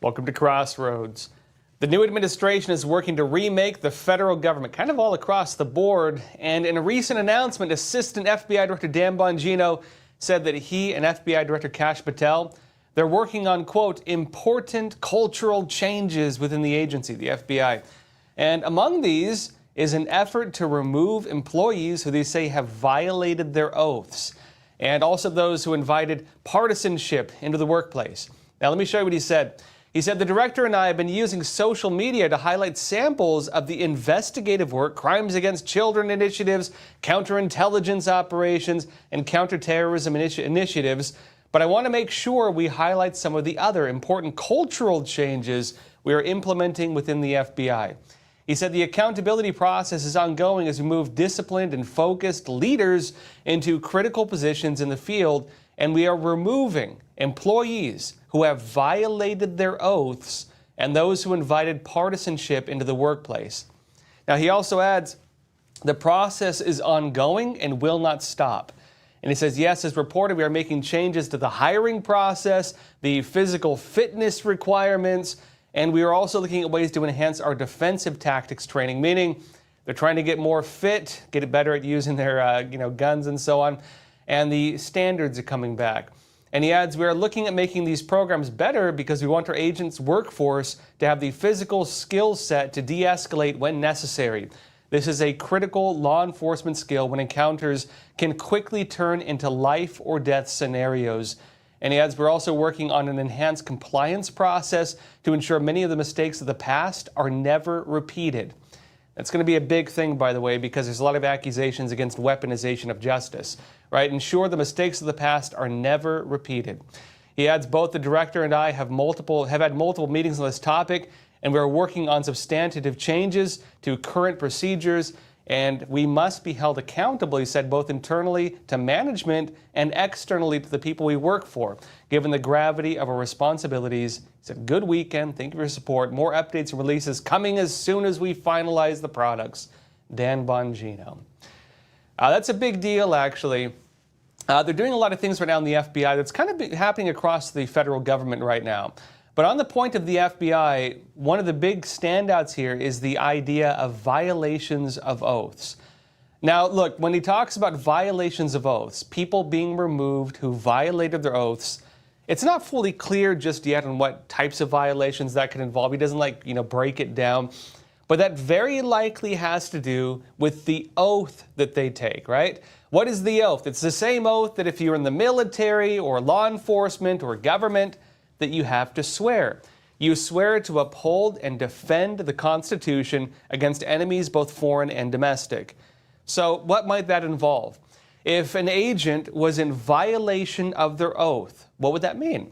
Welcome to Crossroads. The new administration is working to remake the federal government, kind of all across the board. And in a recent announcement, Assistant FBI Director Dan Bongino said that he and FBI Director Kash Patel, they're working on, quote, important cultural changes within the agency, the FBI. And among these is an effort to remove employees who they say have violated their oaths, and also those who invited partisanship into the workplace. Now, let me show you what he said. He said, the director and I have been using social media to highlight samples of the investigative work, crimes against children initiatives, counterintelligence operations, and counterterrorism initiatives. But I want to make sure we highlight some of the other important cultural changes we are implementing within the FBI. He said the accountability process is ongoing as we move disciplined and focused leaders into critical positions in the field, and we are removing employees who have violated their oaths and those who invited partisanship into the workplace. Now, he also adds, the process is ongoing and will not stop. And he says, yes, as reported, we are making changes to the hiring process, the physical fitness requirements, and we are also looking at ways to enhance our defensive tactics training, meaning they're trying to get more fit, get better at using their guns and so on, and the standards are coming back. And he adds, we are looking at making these programs better because we want our agents' workforce to have the physical skill set to de-escalate when necessary. This is a critical law enforcement skill when encounters can quickly turn into life or death scenarios. And he adds, we're also working on an enhanced compliance process to ensure many of the mistakes of the past are never repeated. That's going to be a big thing, by the way, because there's a lot of accusations against weaponization of justice, right? Ensure the mistakes of the past are never repeated. He adds, both the director and I have had multiple meetings on this topic, and we're working on substantive changes to current procedures, and we must be held accountable, he said, both internally to management and externally to the people we work for, given the gravity of our responsibilities. He said, good weekend. Thank you for your support. More updates and releases coming as soon as we finalize the products. Dan Bongino. That's a big deal, actually. They're doing a lot of things right now in the FBI that's kind of happening across the federal government right now. But on the point of the FBI, one of the big standouts here is the idea of violations of oaths. Now, look, when he talks about violations of oaths, people being removed who violated their oaths, it's not fully clear just yet on what types of violations that could involve. He doesn't, break it down. But that very likely has to do with the oath that they take, right? What is the oath? It's the same oath that if you're in the military or law enforcement or government, that you have to swear. You swear to uphold and defend the Constitution against enemies both foreign and domestic. So what might that involve? If an agent was in violation of their oath, what would that mean?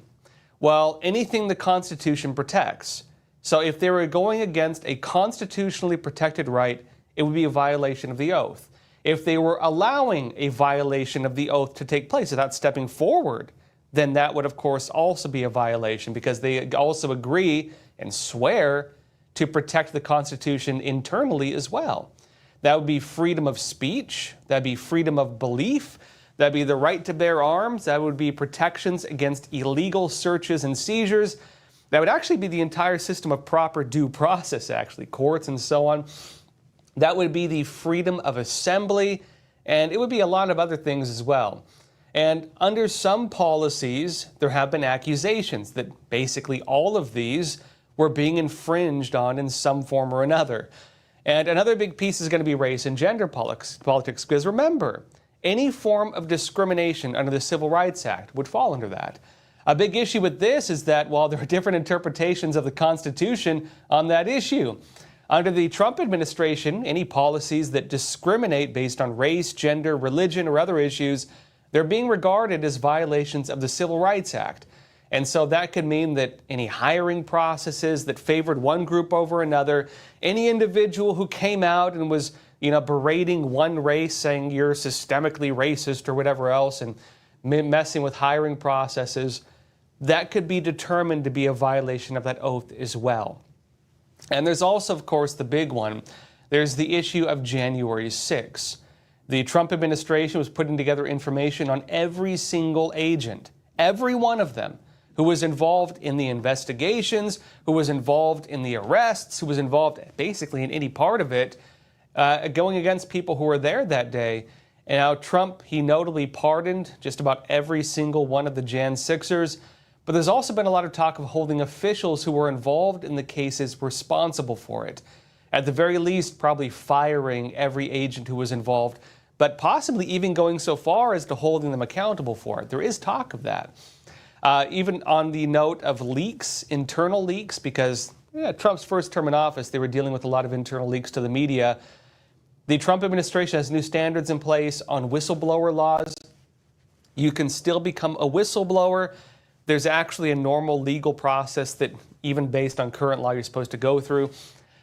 Well, anything the Constitution protects. So if they were going against a constitutionally protected right, it would be a violation of the oath. If they were allowing a violation of the oath to take place without stepping forward, then that would, of course, also be a violation because they also agree and swear to protect the Constitution internally as well. That would be freedom of speech. That would be freedom of belief. That would be the right to bear arms. That would be protections against illegal searches and seizures. That would actually be the entire system of proper due process, actually, courts and so on. That would be the freedom of assembly, and it would be a lot of other things as well. And under some policies, there have been accusations that basically all of these were being infringed on in some form or another. And another big piece is going to be race and gender politics, because remember, any form of discrimination under the Civil Rights Act would fall under that. A big issue with this is that while there are different interpretations of the Constitution on that issue, under the Trump administration, any policies that discriminate based on race, gender, religion, or other issues, they're being regarded as violations of the Civil Rights Act. And so that could mean that any hiring processes that favored one group over another, any individual who came out and was, berating one race, saying you're systemically racist or whatever else, and messing with hiring processes, that could be determined to be a violation of that oath as well. And there's also, of course, the big one. There's the issue of January 6th. The Trump administration was putting together information on every single agent, every one of them, who was involved in the investigations, who was involved in the arrests, who was involved basically in any part of it, going against people who were there that day. And now Trump, he notably pardoned just about every single one of the Jan 6ers. But there's also been a lot of talk of holding officials who were involved in the cases responsible for it. At the very least, probably firing every agent who was involved, but possibly even going so far as to holding them accountable for it. There is talk of that. Even on the note of leaks, internal leaks, because Trump's first term in office, they were dealing with a lot of internal leaks to the media. The Trump administration has new standards in place on whistleblower laws. You can still become a whistleblower. There's actually a normal legal process that, even based on current law, you're supposed to go through,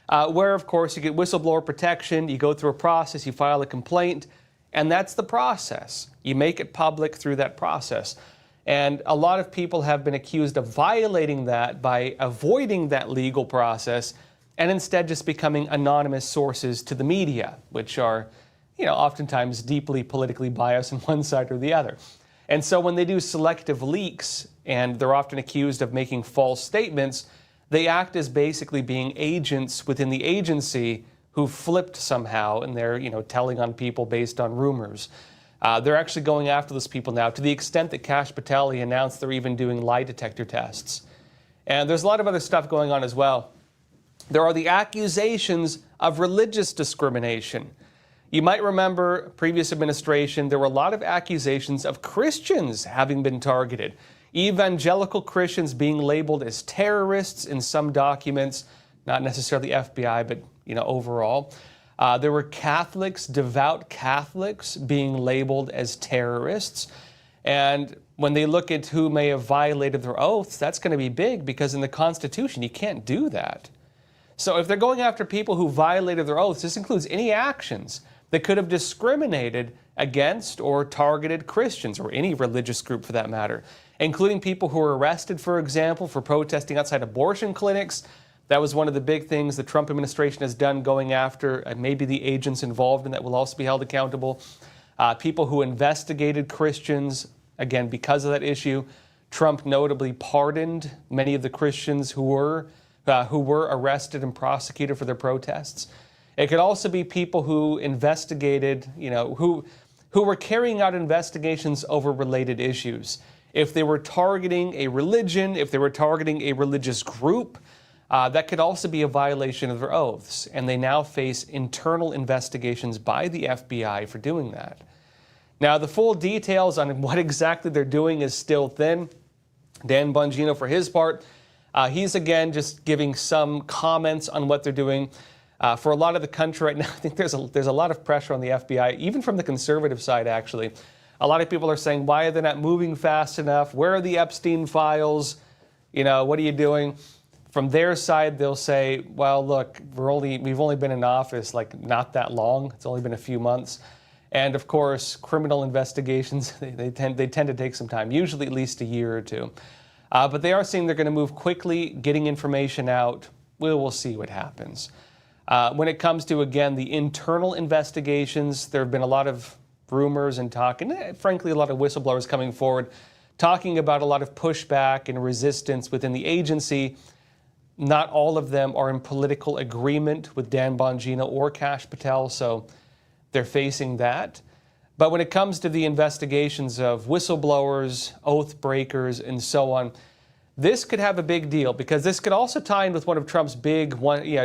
where, of course, you get whistleblower protection, you go through a process, you file a complaint, and that's the process. You make it public through that process. And a lot of people have been accused of violating that by avoiding that legal process and instead just becoming anonymous sources to the media, which are, oftentimes deeply politically biased on one side or the other. And so when they do selective leaks, and they're often accused of making false statements, they act as basically being agents within the agency who flipped somehow, and they're, telling on people based on rumors. They're actually going after those people now, to the extent that Kash Patel announced they're even doing lie detector tests. And there's a lot of other stuff going on as well. There are the accusations of religious discrimination. You might remember previous administration, there were a lot of accusations of Christians having been targeted. Evangelical Christians being labeled as terrorists in some documents, not necessarily FBI, but overall. There were Catholics, devout Catholics, being labeled as terrorists. And when they look at who may have violated their oaths, that's going to be big, because in the Constitution, you can't do that. So if they're going after people who violated their oaths, this includes any actions that could have discriminated against or targeted Christians, or any religious group for that matter, including people who were arrested, for example, for protesting outside abortion clinics. That was one of the big things the Trump administration has done, going after maybe the agents involved in that will also be held accountable. People who investigated Christians, again, because of that issue. Trump notably pardoned many of the Christians who were arrested and prosecuted for their protests. It could also be people who investigated, who were carrying out investigations over related issues. If they were targeting a religion, if they were targeting a religious group, that could also be a violation of their oaths. And they now face internal investigations by the FBI for doing that. Now, the full details on what exactly they're doing is still thin. Dan Bongino, for his part, he's again just giving some comments on what they're doing. For a lot of the country right now, I think there's a lot of pressure on the FBI, even from the conservative side, actually. A lot of people are saying, why are they not moving fast enough? Where are the Epstein files? What are you doing? From their side, they'll say, well, look, we've only been in office not that long. It's only been a few months. And of course, criminal investigations, they tend to take some time, usually at least a year or two. But they are saying they're going to move quickly, getting information out. We'll see what happens. When it comes to, again, the internal investigations, there have been a lot of rumors and talk, and frankly, a lot of whistleblowers coming forward, talking about a lot of pushback and resistance within the agency. Not all of them are in political agreement with Dan Bongino or Kash Patel, so they're facing that. But when it comes to the investigations of whistleblowers, oath breakers, and so on, this could have a big deal, because this could also tie in with one of Trump's big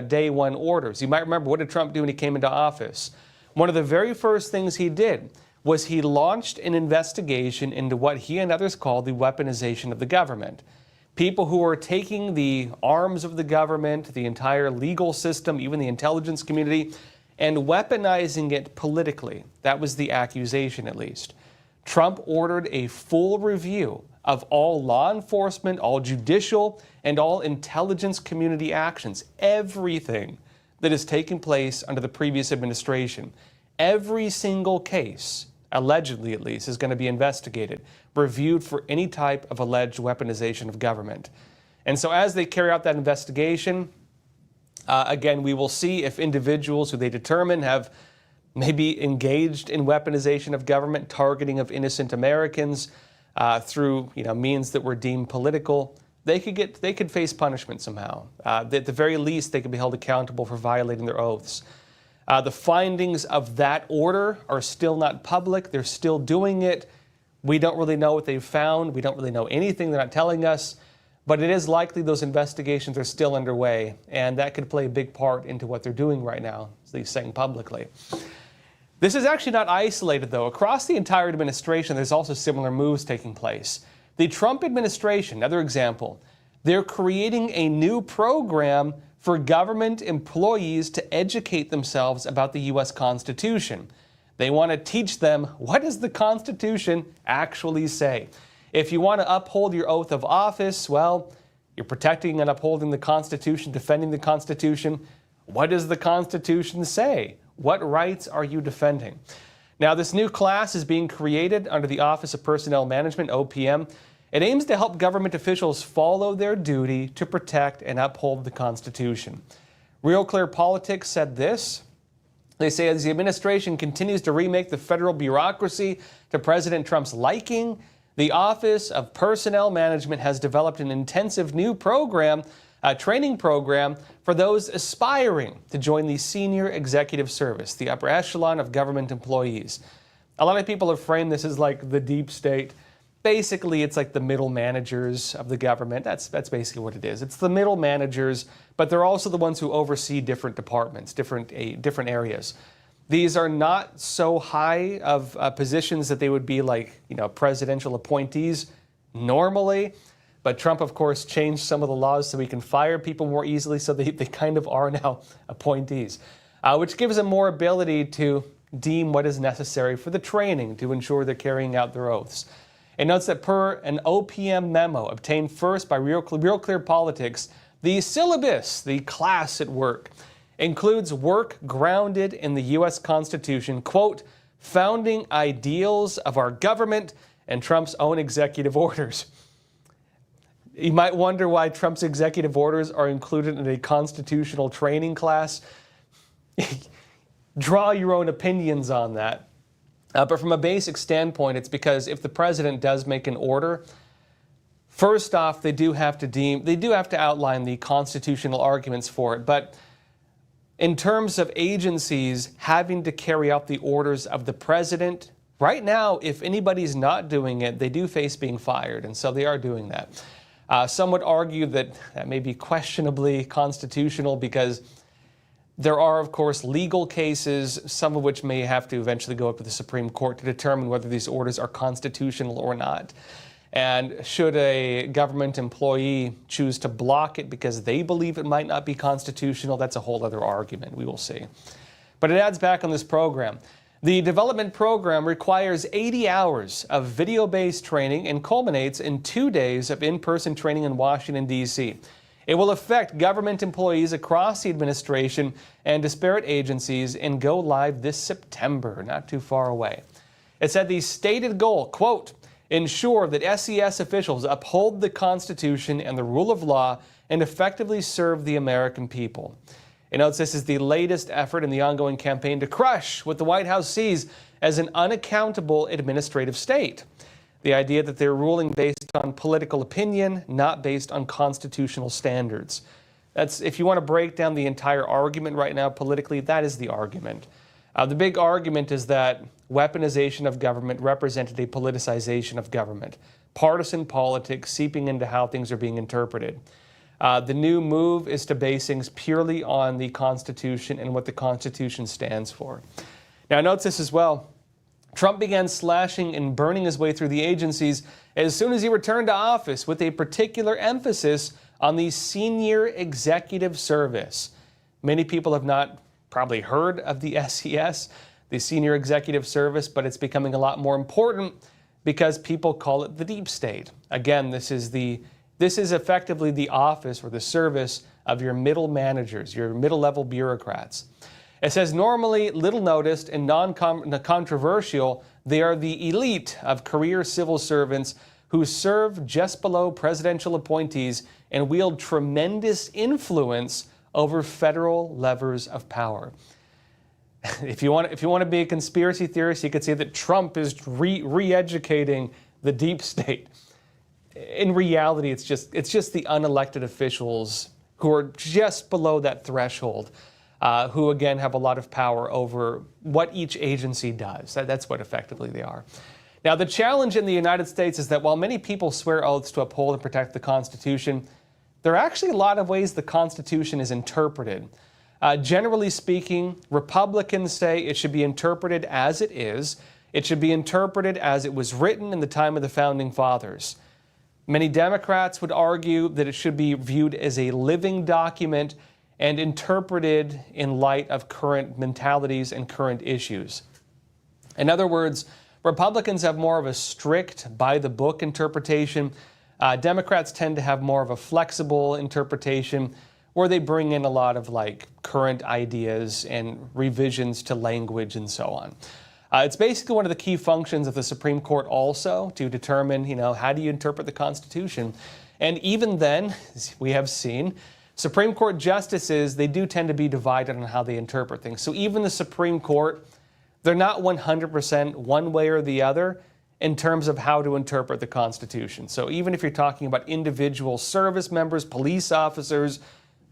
day one orders. You might remember, what did Trump do when he came into office? One of the very first things he did was he launched an investigation into what he and others called the weaponization of the government. People who were taking the arms of the government, the entire legal system, even the intelligence community, and weaponizing it politically. That was the accusation, at least. Trump ordered a full review of all law enforcement, all judicial, and all intelligence community actions, everything that has taken place under the previous administration. Every single case, allegedly at least, is going to be investigated, reviewed for any type of alleged weaponization of government. And so as they carry out that investigation, again, we will see if individuals who they determine have maybe engaged in weaponization of government, targeting of innocent Americans. through means that were deemed political, they could face punishment somehow. At the very least, they could be held accountable for violating their oaths. The findings of that order are still not public. They're still doing it. We don't really know what they've found. We don't really know anything. They're not telling us. But it is likely those investigations are still underway, and that could play a big part into what they're doing right now, as they're saying publicly. This is actually not isolated, though. Across the entire administration, there's also similar moves taking place. The Trump administration, another example, they're creating a new program for government employees to educate themselves about the U.S. Constitution. They want to teach them, what does the Constitution actually say? If you want to uphold your oath of office, well, you're protecting and upholding the Constitution, defending the Constitution. What does the Constitution say? What rights are you defending? Now, this new class is being created under the Office of Personnel Management, OPM. It aims to help government officials follow their duty to protect and uphold the Constitution. Real Clear Politics said this. They say as the administration continues to remake the federal bureaucracy to President Trump's liking, the Office of Personnel Management has developed an intensive new program, a training program for those aspiring to join the senior executive service, the upper echelon of government employees. A lot of people have framed this as like the deep state. Basically, it's like the middle managers of the government. That's basically what it is. It's the middle managers, but they're also the ones who oversee different departments, different areas. These are not so high of positions that they would be like, presidential appointees normally. But Trump, of course, changed some of the laws so he can fire people more easily, so they kind of are now appointees, which gives them more ability to deem what is necessary for the training to ensure they're carrying out their oaths. It notes that per an OPM memo obtained first by Real Clear Politics, the syllabus, the class at work, includes work grounded in the U.S. Constitution, quote, founding ideals of our government and Trump's own executive orders. You might wonder why Trump's executive orders are included in a constitutional training class. Draw your own opinions on that. But from a basic standpoint, it's because if the president does make an order, first off, they do have to outline the constitutional arguments for it. But in terms of agencies having to carry out the orders of the president, right now, if anybody's not doing it, they do face being fired, and so they are doing that. Some would argue that may be questionably constitutional because there are, of course, legal cases, some of which may have to eventually go up to the Supreme Court to determine whether these orders are constitutional or not. And should a government employee choose to block it because they believe it might not be constitutional, that's a whole other argument. We will see. But it adds back on this program. The development program requires 80 hours of video-based training and culminates in 2 days of in-person training in Washington, D.C. It will affect government employees across the administration and disparate agencies and go live this September, not too far away. It said the stated goal, quote, ensure that SES officials uphold the Constitution and the rule of law and effectively serve the American people. It notes this is the latest effort in the ongoing campaign to crush what the White House sees as an unaccountable administrative state. The idea that they're ruling based on political opinion, not based on constitutional standards. That's, if you want to break down the entire argument right now politically, that is the argument. The big argument is that weaponization of government represented a politicization of government, partisan politics seeping into how things are being interpreted. The new move is to base things purely on the Constitution and what the Constitution stands for. Now, note this as well. Trump began slashing and burning his way through the agencies as soon as he returned to office, with a particular emphasis on the senior executive service. Many people have not probably heard of the SES, the senior executive service, but it's becoming a lot more important because people call it the deep state. Again, this is effectively the office or the service of your middle managers, your middle-level bureaucrats. It says normally little noticed and non-controversial, they are the elite of career civil servants who serve just below presidential appointees and wield tremendous influence over federal levers of power. If you want to be a conspiracy theorist, you could say that Trump is re-educating the deep state. In reality, it's just the unelected officials who are just below that threshold, who again have a lot of power over what each agency does. That's what effectively they are. Now, the challenge in the United States is that while many people swear oaths to uphold and protect the Constitution, there are actually a lot of ways the Constitution is interpreted. Generally speaking, Republicans say it should be interpreted as it is. It should be interpreted as it was written in the time of the Founding Fathers. Many Democrats would argue that it should be viewed as a living document and interpreted in light of current mentalities and current issues. In other words, Republicans have more of a strict, by-the-book interpretation. Democrats tend to have more of a flexible interpretation where they bring in a lot of current ideas and revisions to language and so on. It's basically one of the key functions of the Supreme Court also to determine, how do you interpret the Constitution? And even then, as we have seen, Supreme Court justices, they do tend to be divided on how they interpret things. So even the Supreme Court, they're not 100% one way or the other in terms of how to interpret the Constitution. So even if you're talking about individual service members, police officers,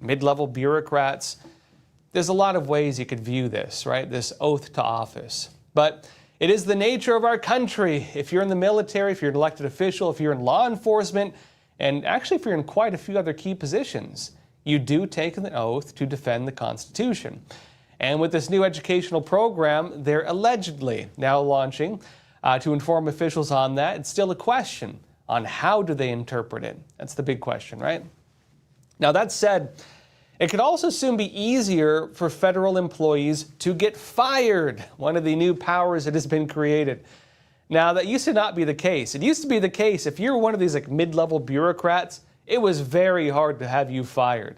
mid-level bureaucrats, there's a lot of ways you could view this, right? This oath to office. But it is the nature of our country. If you're in the military, if you're an elected official, if you're in law enforcement, and actually if you're in quite a few other key positions, you do take an oath to defend the Constitution. And with this new educational program, they're allegedly now launching to inform officials on that. It's still a question on how do they interpret it. That's the big question, right? Now, that said, it could also soon be easier for federal employees to get fired, one of the new powers that has been created. Now, that used to not be the case. It used to be the case if you're one of these mid-level bureaucrats, it was very hard to have you fired.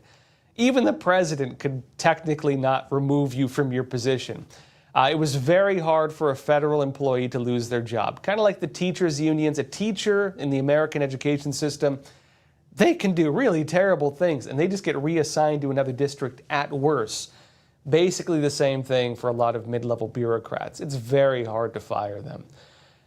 Even the president could technically not remove you from your position. It was very hard for a federal employee to lose their job. Kind of like the teachers' unions. A teacher in the American education system, they can do really terrible things, and they just get reassigned to another district at worst. Basically the same thing for a lot of mid-level bureaucrats. It's very hard to fire them.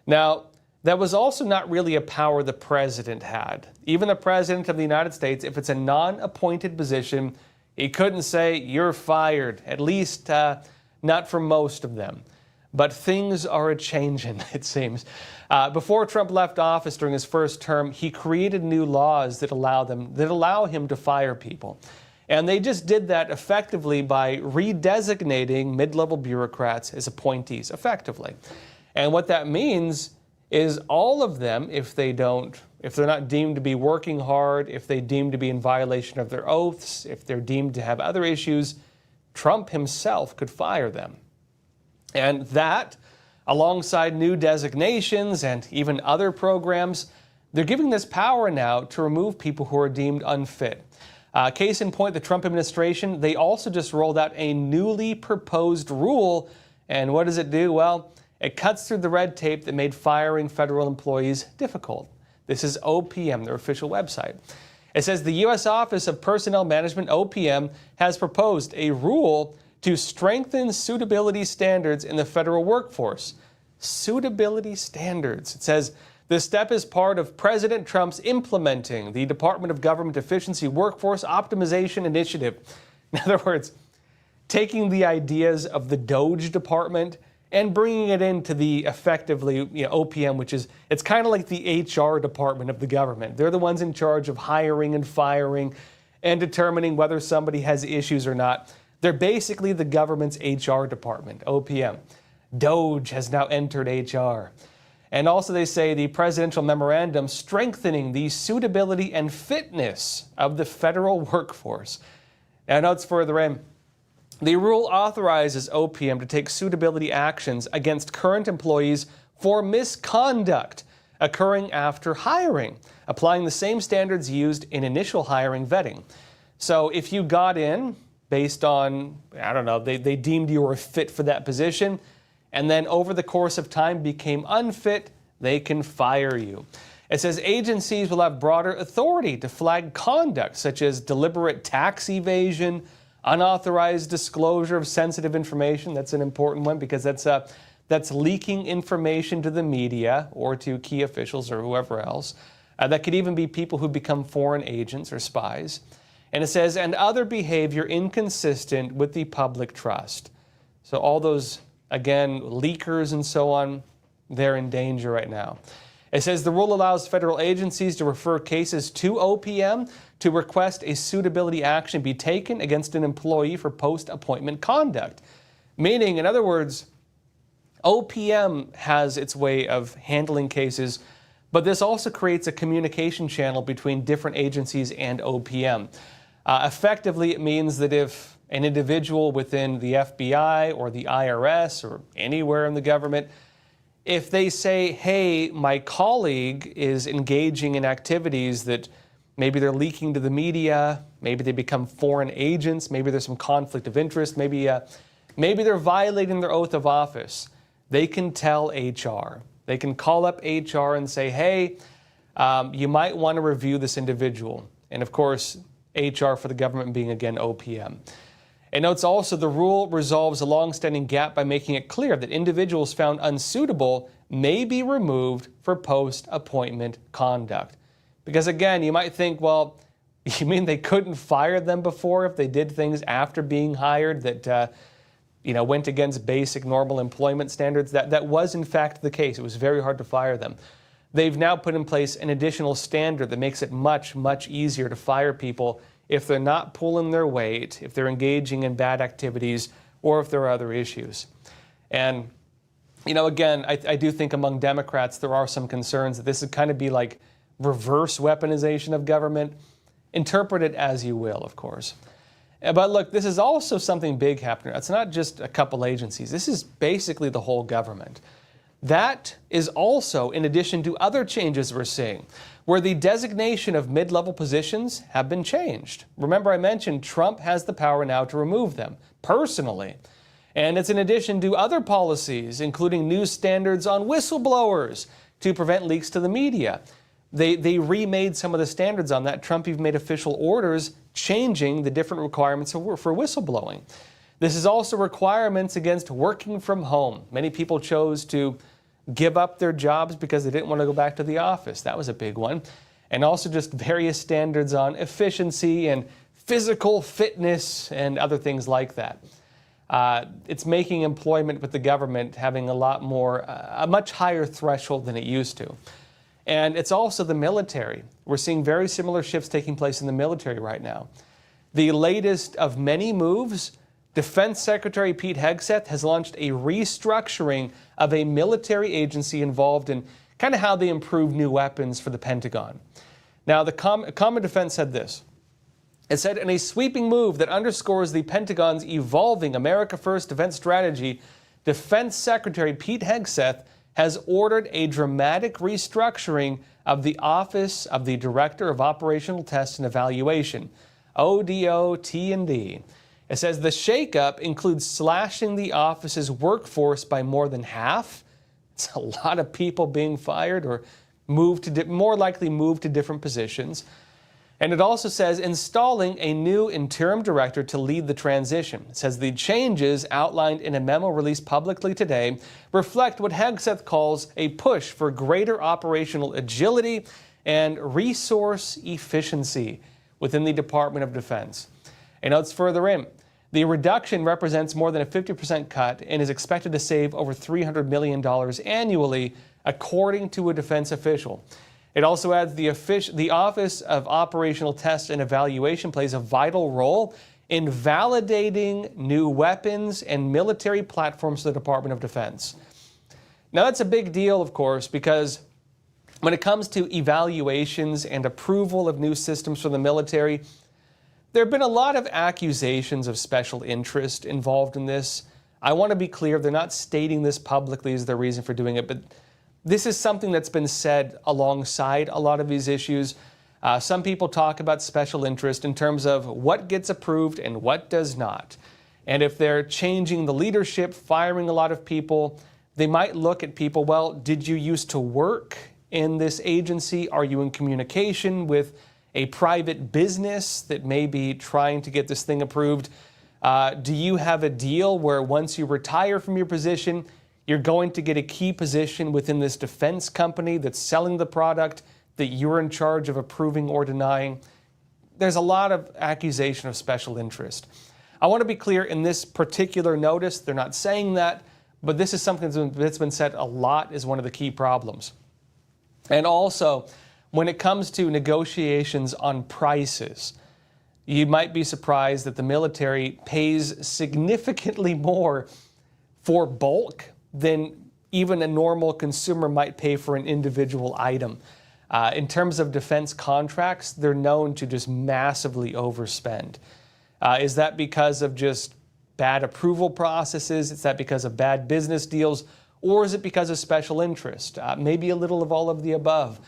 Now, that was also not really a power the president had. Even the president of the United States, if it's a non-appointed position, he couldn't say, you're fired, at least not for most of them. But things are a-changing, it seems. Before Trump left office during his first term, he created new laws that allow him to fire people. And they just did that effectively by redesignating mid-level bureaucrats as appointees, effectively. And what that means is all of them, if they're not deemed to be working hard, if they deemed to be in violation of their oaths, if they're deemed to have other issues, Trump himself could fire them. And that, alongside new designations and even other programs, they're giving this power now to remove people who are deemed unfit. Case in point, the Trump administration, they also just rolled out a newly proposed rule. And what does it do? Well, it cuts through the red tape that made firing federal employees difficult. This is OPM, their official website. It says the U.S. Office of Personnel Management, OPM, has proposed a rule to strengthen suitability standards in the federal workforce. Suitability standards. It says this step is part of President Trump's implementing the Department of Government Efficiency Workforce Optimization Initiative. In other words, taking the ideas of the DOGE department and bringing it into the effectively, OPM, which is, it's kind of like the HR department of the government. They're the ones in charge of hiring and firing and determining whether somebody has issues or not. They're basically the government's HR department, OPM. DOGE has now entered HR. And also they say the presidential memorandum strengthening the suitability and fitness of the federal workforce. Now, notes further in. The rule authorizes OPM to take suitability actions against current employees for misconduct occurring after hiring, applying the same standards used in initial hiring vetting. So if you got in based on, they deemed you were fit for that position, and then over the course of time became unfit, they can fire you. It says agencies will have broader authority to flag conduct such as deliberate tax evasion, unauthorized disclosure of sensitive information. That's an important one because that's that's leaking information to the media or to key officials or whoever else. That could even be people who become foreign agents or spies. And it says, and other behavior inconsistent with the public trust. So all those, again, leakers and so on, they're in danger right now. It says the rule allows federal agencies to refer cases to OPM to request a suitability action be taken against an employee for post-appointment conduct. Meaning, in other words, OPM has its way of handling cases, but this also creates a communication channel between different agencies and OPM. Effectively, it means that if an individual within the FBI or the IRS or anywhere in the government, if they say, hey, my colleague is engaging in activities that maybe they're leaking to the media, maybe they become foreign agents, maybe there's some conflict of interest, maybe they're violating their oath of office, they can tell HR. They can call up HR and say, hey, you might want to review this individual. And of course, HR for the government being, again, OPM. It notes also the rule resolves a long-standing gap by making it clear that individuals found unsuitable may be removed for post-appointment conduct. Because again, you might think, well, you mean they couldn't fire them before if they did things after being hired that went against basic normal employment standards? That was in fact the case. It was very hard to fire them. They've now put in place an additional standard that makes it much, much easier to fire people if they're not pulling their weight, if they're engaging in bad activities, or if there are other issues. And, again, I do think among Democrats there are some concerns that this would kind of be like reverse weaponization of government. Interpret it as you will, of course. But look, this is also something big happening. It's not just a couple agencies. This is basically the whole government. That is also in addition to other changes we're seeing, where the designation of mid-level positions have been changed. Remember, I mentioned Trump has the power now to remove them, personally. And it's in addition to other policies, including new standards on whistleblowers to prevent leaks to the media. They remade some of the standards on that. Trump even made official orders changing the different requirements for whistleblowing. This is also requirements against working from home. Many people chose to give up their jobs because they didn't want to go back to the office. That was a big one. And also just various standards on efficiency and physical fitness and other things like that. It's making employment with the government having a much higher threshold than it used to. And it's also the military. We're seeing very similar shifts taking place in the military right now. The latest of many moves, Defense Secretary Pete Hegseth has launched a restructuring of a military agency involved in kind of how they improve new weapons for the Pentagon. Now, the Common Defense said this. It said, in a sweeping move that underscores the Pentagon's evolving America First defense strategy, Defense Secretary Pete Hegseth has ordered a dramatic restructuring of the Office of the Director of Operational Test and Evaluation, ODOT&D. It says the shakeup includes slashing the office's workforce by more than half. It's a lot of people being fired or more likely moved to different positions. And it also says installing a new interim director to lead the transition. It says the changes outlined in a memo released publicly today reflect what Hegseth calls a push for greater operational agility and resource efficiency within the Department of Defense. And notes further in, the reduction represents more than a 50% cut and is expected to save over $300 million annually, according to a defense official. It also adds the Office of Operational Test and Evaluation plays a vital role in validating new weapons and military platforms for the Department of Defense. Now, that's a big deal, of course, because when it comes to evaluations and approval of new systems for the military, there have been a lot of accusations of special interest involved in this. I want to be clear, they're not stating this publicly as their reason for doing it, but this is something that's been said alongside a lot of these issues. Some people talk about special interest in terms of what gets approved and what does not. And if they're changing the leadership, firing a lot of people, they might look at people, well, did you used to work in this agency? Are you in communication with a private business that may be trying to get this thing approved? Do you have a deal where once you retire from your position, You're going to get a key position within this defense company that's selling the product that you're in charge of approving or denying. There's a lot of accusation of special interest. I want to be clear, in this particular notice, they're not saying that, but this is something that's been said a lot is one of the key problems. And also, when it comes to negotiations on prices, you might be surprised that the military pays significantly more for bulk than even a normal consumer might pay for an individual item. In terms of defense contracts, they're known to just massively overspend. Is that because of just bad approval processes? Is that because of bad business deals? Or is it because of special interest? Maybe a little of all of the above.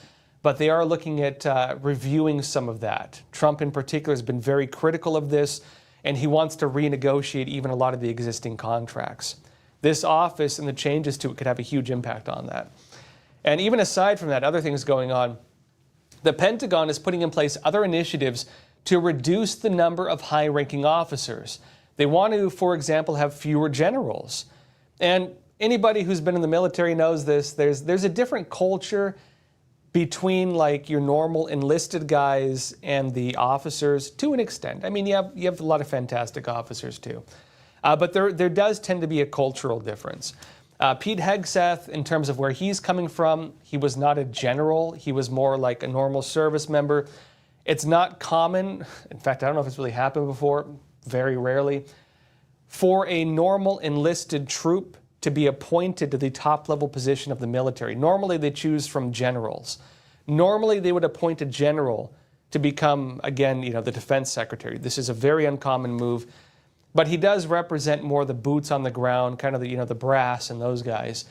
But they are looking at reviewing some of that. Trump in particular has been very critical of this, and he wants to renegotiate even a lot of the existing contracts. This office and the changes to it could have a huge impact on that. And even aside from that, other things going on, the Pentagon is putting in place other initiatives to reduce the number of high-ranking officers. They want to, for example, have fewer generals. And anybody who's been in the military knows this. There's a different culture between like your normal enlisted guys and the officers to an extent. I mean, you have a lot of fantastic officers too. But there does tend to be a cultural difference. Pete Hegseth, in terms of where he's coming from, he was not a general. He was more like a normal service member. It's not common, in fact, I don't know if it's really happened before, very rarely, for a normal enlisted troop to be appointed to the top-level position of the military. Normally, they choose from generals. Normally, they would appoint a general to become, again, the defense secretary. This is a very uncommon move. But he does represent more the boots on the ground, kind of the brass and those guys.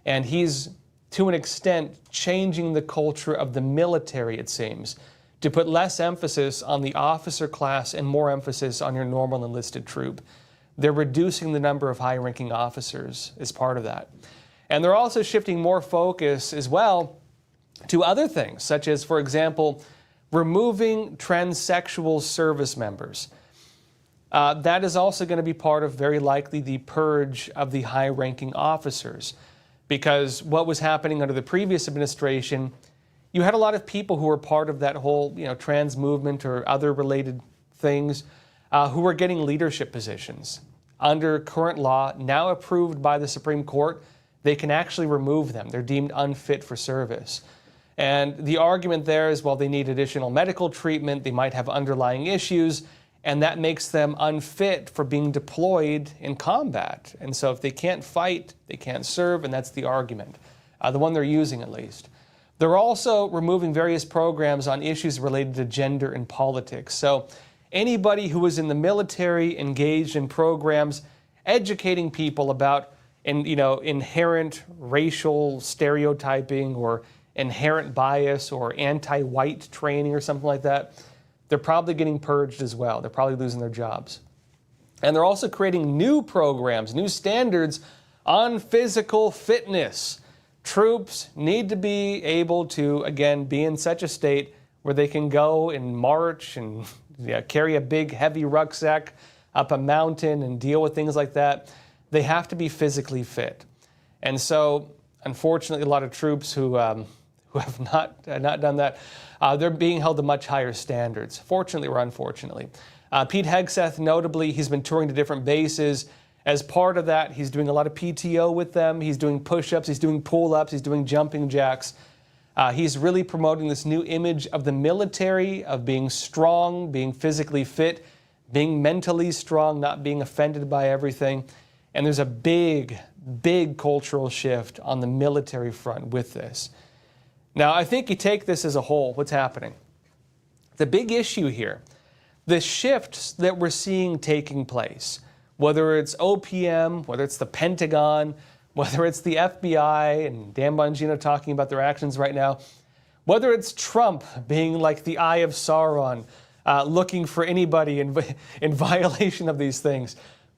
And he's, to an extent, changing the culture of the military, it seems, to put less emphasis on the officer class and more emphasis on your normal enlisted troop. They're reducing the number of high-ranking officers as part of that. And they're also shifting more focus as well to other things, such as, for example, removing transsexual service members. That is also going to be part of, very likely, the purge of the high-ranking officers. Because what was happening under the previous administration, you had a lot of people who were part of that whole trans movement or other related things who were getting leadership positions. Under current law, now approved by the Supreme Court, they can actually remove them. They're deemed unfit for service. And the argument there is, well, they need additional medical treatment, they might have underlying issues, and that makes them unfit for being deployed in combat. And so if they can't fight, they can't serve, and that's the argument, the one they're using at least. They're also removing various programs on issues related to gender and politics. So anybody who was in the military engaged in programs educating people about inherent racial stereotyping or inherent bias or anti-white training or something like that, they're probably getting purged as well. They're probably losing their jobs. And they're also creating new programs, new standards on physical fitness. Troops need to be able to, again, be in such a state where they can go and march and carry a big, heavy rucksack up a mountain and deal with things like that. They have to be physically fit. And so, unfortunately, a lot of troops who have not done that, they're being held to much higher standards, fortunately or unfortunately. Pete Hegseth, notably, he's been touring to different bases. As part of that, he's doing a lot of PTO with them. He's doing push-ups, he's doing pull-ups, he's doing jumping jacks. He's really promoting this new image of the military, of being strong, being physically fit, being mentally strong, not being offended by everything. And there's a big, big cultural shift on the military front with this. Now, I think you take this as a whole, what's happening? The big issue here, the shifts that we're seeing taking place, whether it's OPM, whether it's the Pentagon, whether it's the FBI and Dan Bongino talking about their actions right now, whether it's Trump being like the Eye of Sauron, looking for anybody in violation of these things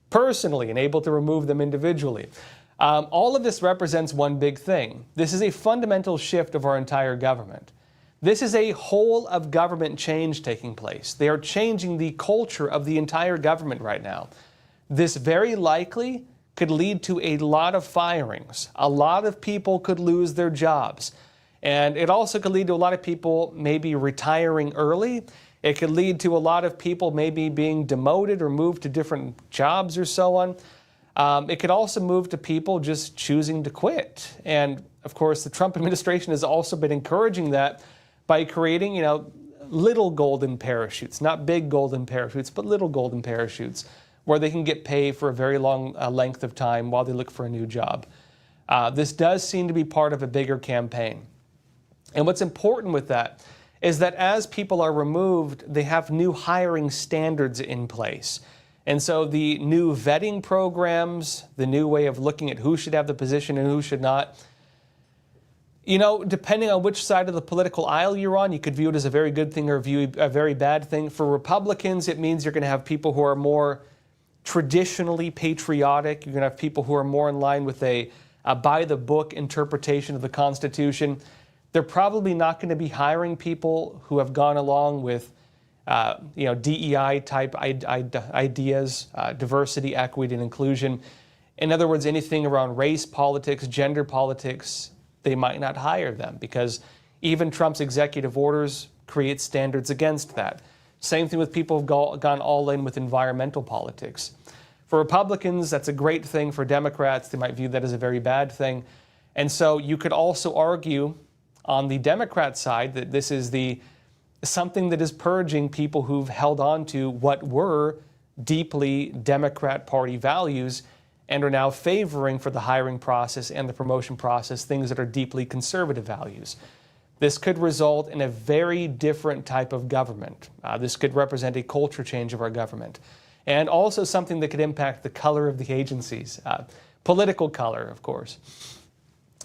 personally and able to remove them individually. All of this represents one big thing. This is a fundamental shift of our entire government. This is a whole of government change taking place. They are changing the culture of the entire government right now. This very likely could lead to a lot of firings. A lot of people could lose their jobs. And it also could lead to a lot of people maybe retiring early. It could lead to a lot of people maybe being demoted or moved to different jobs or so on. It could also move to people just choosing to quit. And of course, the Trump administration has also been encouraging that by creating, little golden parachutes, not big golden parachutes, but little golden parachutes, where they can get paid for a very long length of time while they look for a new job. This does seem to be part of a bigger campaign. And what's important with that is that as people are removed, they have new hiring standards in place. And so the new vetting programs, the new way of looking at who should have the position and who should not, depending on which side of the political aisle you're on, you could view it as a very good thing or view a very bad thing. For Republicans, it means you're going to have people who are more traditionally patriotic. You're going to have people who are more in line with a by-the-book interpretation of the Constitution. They're probably not going to be hiring people who have gone along with, DEI-type ideas, diversity, equity, and inclusion. In other words, anything around race politics, gender politics, they might not hire them because even Trump's executive orders create standards against that. Same thing with people who've gone all in with environmental politics. For Republicans, that's a great thing. For Democrats, they might view that as a very bad thing. And so you could also argue on the Democrat side that this is something that is purging people who've held on to what were deeply Democrat Party values and are now favoring for the hiring process and the promotion process things that are deeply conservative values. This could result in a very different type of government. This could represent a culture change of our government, and also something that could impact the color of the agencies, political color, of course.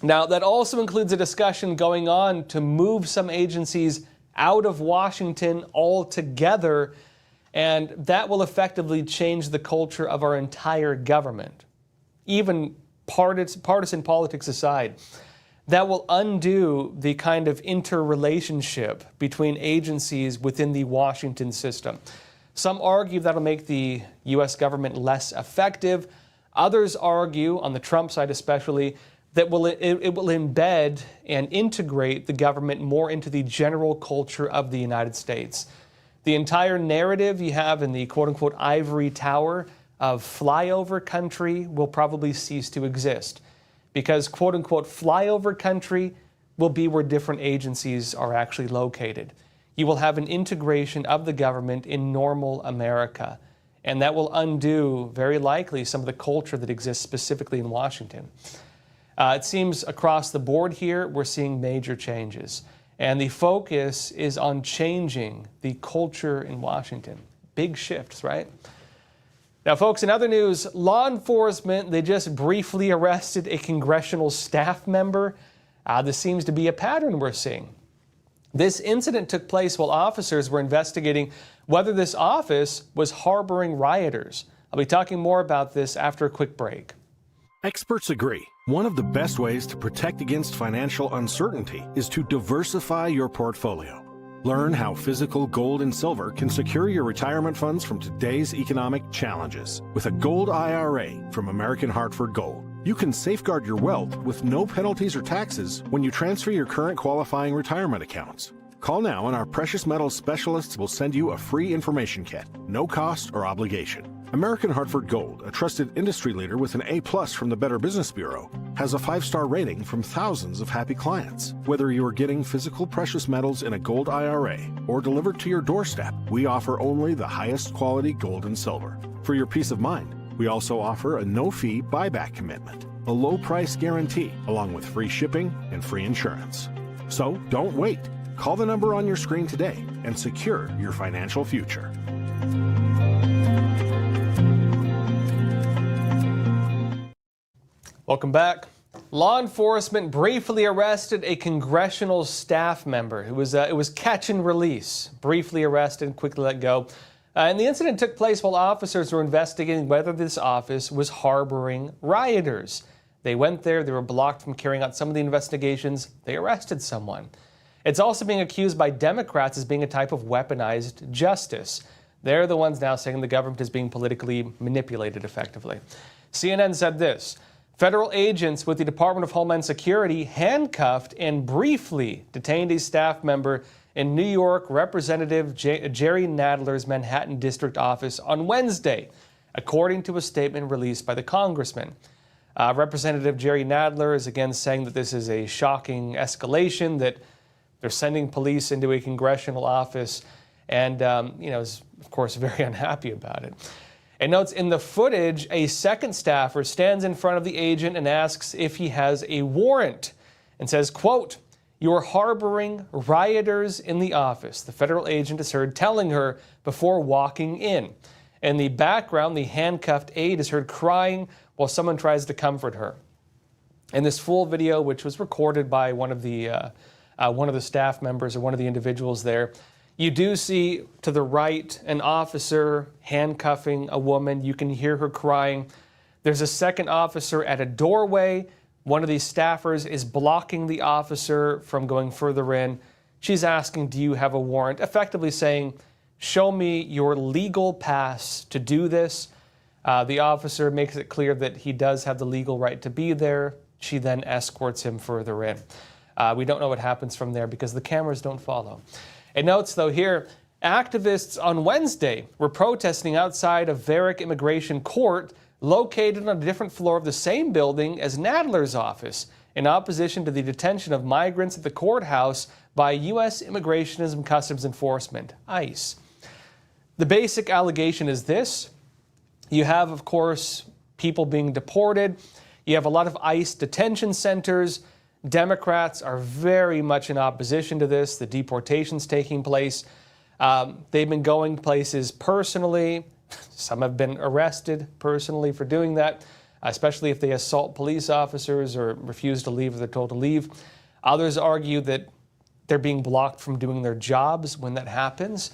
Now, that also includes a discussion going on to move some agencies out of Washington altogether, and that will effectively change the culture of our entire government. Even partisan politics aside, that will undo the kind of interrelationship between agencies within the Washington system. Some argue that'll make the U.S. government less effective. Others argue, on the Trump side especially, that it will embed and integrate the government more into the general culture of the United States. The entire narrative you have in the quote-unquote ivory tower of flyover country will probably cease to exist, because quote-unquote flyover country will be where different agencies are actually located. You will have an integration of the government in normal America, and that will undo, very likely, some of the culture that exists specifically in Washington. It seems across the board here, we're seeing major changes. And the focus is on changing the culture in Washington. Big shifts, right? Now, folks, in other news, law enforcement, they just briefly arrested a congressional staff member. This seems to be a pattern we're seeing. This incident took place while officers were investigating whether this office was harboring rioters. I'll be talking more about this after a quick break. Experts agree. One of the best ways to protect against financial uncertainty is to diversify your portfolio. Learn how physical gold and silver can secure your retirement funds from today's economic challenges. With a gold IRA from American Hartford Gold, you can safeguard your wealth with no penalties or taxes when you transfer your current qualifying retirement accounts. Call now and our precious metals specialists will send you a free information kit, no cost or obligation. American Hartford Gold, a trusted industry leader with an A+ from the Better Business Bureau, has a 5-star rating from thousands of happy clients. Whether you are getting physical precious metals in a gold IRA or delivered to your doorstep, we offer only the highest quality gold and silver. For your peace of mind, we also offer a no-fee buyback commitment, a low-price guarantee, along with free shipping and free insurance. So don't wait. Call the number on your screen today and secure your financial future. Welcome back. Law enforcement briefly arrested a congressional staff member who was catch and release. Briefly arrested and quickly let go. And the incident took place while officers were investigating whether this office was harboring rioters. They went there, they were blocked from carrying out some of the investigations, they arrested someone. It's also being accused by Democrats as being a type of weaponized justice. They're the ones now saying the government is being politically manipulated effectively. CNN said this: federal agents with the Department of Homeland Security handcuffed and briefly detained a staff member in New York Representative Jerry Nadler's Manhattan District office on Wednesday, according to a statement released by the congressman. Representative Jerry Nadler is again saying that this is a shocking escalation, that they're sending police into a congressional office, and is of course very unhappy about it. It notes in the footage, a second staffer stands in front of the agent and asks if he has a warrant and says, quote, "You're harboring rioters in the office," the federal agent is heard telling her before walking in. In the background, the handcuffed aide is heard crying while someone tries to comfort her. In this full video, which was recorded by one of the staff members or one of the individuals there, you do see to the right an officer handcuffing a woman. You can hear her crying. There's a second officer at a doorway. One of these staffers is blocking the officer from going further in. She's asking, "Do you have a warrant?" Effectively saying, "Show me your legal pass to do this." The officer makes it clear that he does have the legal right to be there. She then escorts him further in. We don't know what happens from there because the cameras don't follow. It notes, though, here, activists on Wednesday were protesting outside of Varick Immigration Court, located on a different floor of the same building as Nadler's office, in opposition to the detention of migrants at the courthouse by U.S. Immigration and Customs Enforcement, ICE. The basic allegation is this. You have, of course, people being deported. You have a lot of ICE detention centers. Democrats are very much in opposition to this, the deportations taking place. They've been going places personally. Some have been arrested personally for doing that, especially if they assault police officers or refuse to leave if they're told to leave. Others argue that they're being blocked from doing their jobs when that happens.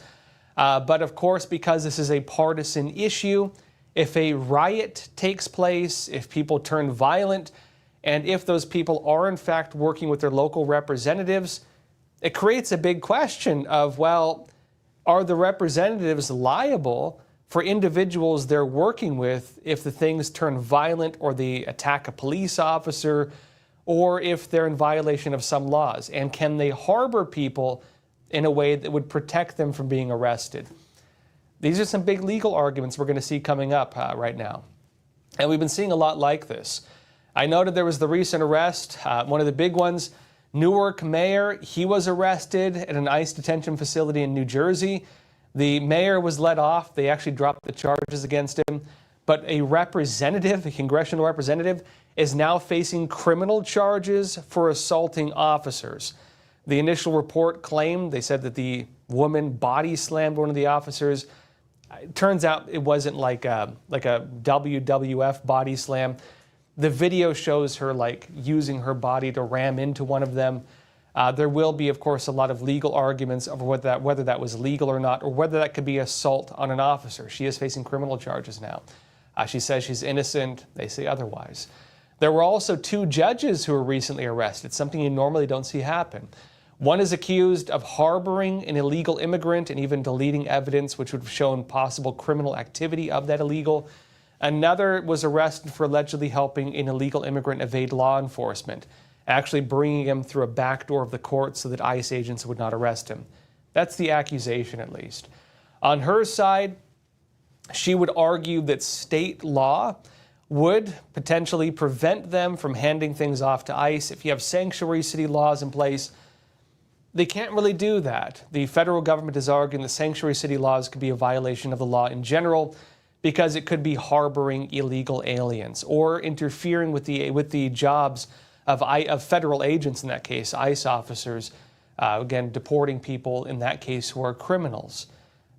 But of course, because this is a partisan issue, if a riot takes place, if people turn violent, and if those people are in fact working with their local representatives, it creates a big question of, well, are the representatives liable for individuals they're working with if the things turn violent or they attack a police officer, or if they're in violation of some laws? And can they harbor people in a way that would protect them from being arrested? These are some big legal arguments we're going to see coming up right now. And we've been seeing a lot like this. I noted there was the recent arrest, one of the big ones, Newark mayor. He was arrested at an ICE detention facility in New Jersey. The mayor was let off. They actually dropped the charges against him. But a representative, a congressional representative, is now facing criminal charges for assaulting officers. The initial report claimed, they said that the woman body slammed one of the officers. It turns out it wasn't like a WWF body slam. The video shows her using her body to ram into one of them. There will be, of course, a lot of legal arguments over whether that was legal or not, or whether that could be assault on an officer. She is facing criminal charges now. She says she's innocent. They say otherwise. There were also 2 judges who were recently arrested, something you normally don't see happen. One is accused of harboring an illegal immigrant and even deleting evidence which would have shown possible criminal activity of that illegal. Another was arrested for allegedly helping an illegal immigrant evade law enforcement, actually bringing him through a back door of the court so that ICE agents would not arrest him. That's the accusation, at least. On her side, she would argue that state law would potentially prevent them from handing things off to ICE. If you have sanctuary city laws in place, they can't really do that. The federal government is arguing that sanctuary city laws could be a violation of the law in general, because it could be harboring illegal aliens or interfering with the jobs of federal agents, in that case, ICE officers, again, deporting people, in that case, who are criminals.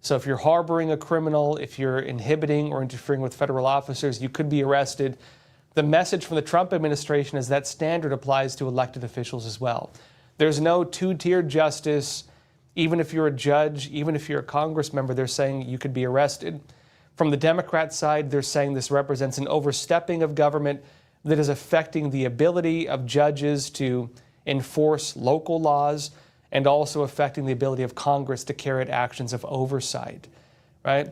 So if you're harboring a criminal, if you're inhibiting or interfering with federal officers, you could be arrested. The message from the Trump administration is that standard applies to elected officials as well. There's no two-tier justice. Even if you're a judge, even if you're a Congress member, they're saying you could be arrested. From the Democrat side, they're saying this represents an overstepping of government that is affecting the ability of judges to enforce local laws and also affecting the ability of Congress to carry out actions of oversight, right?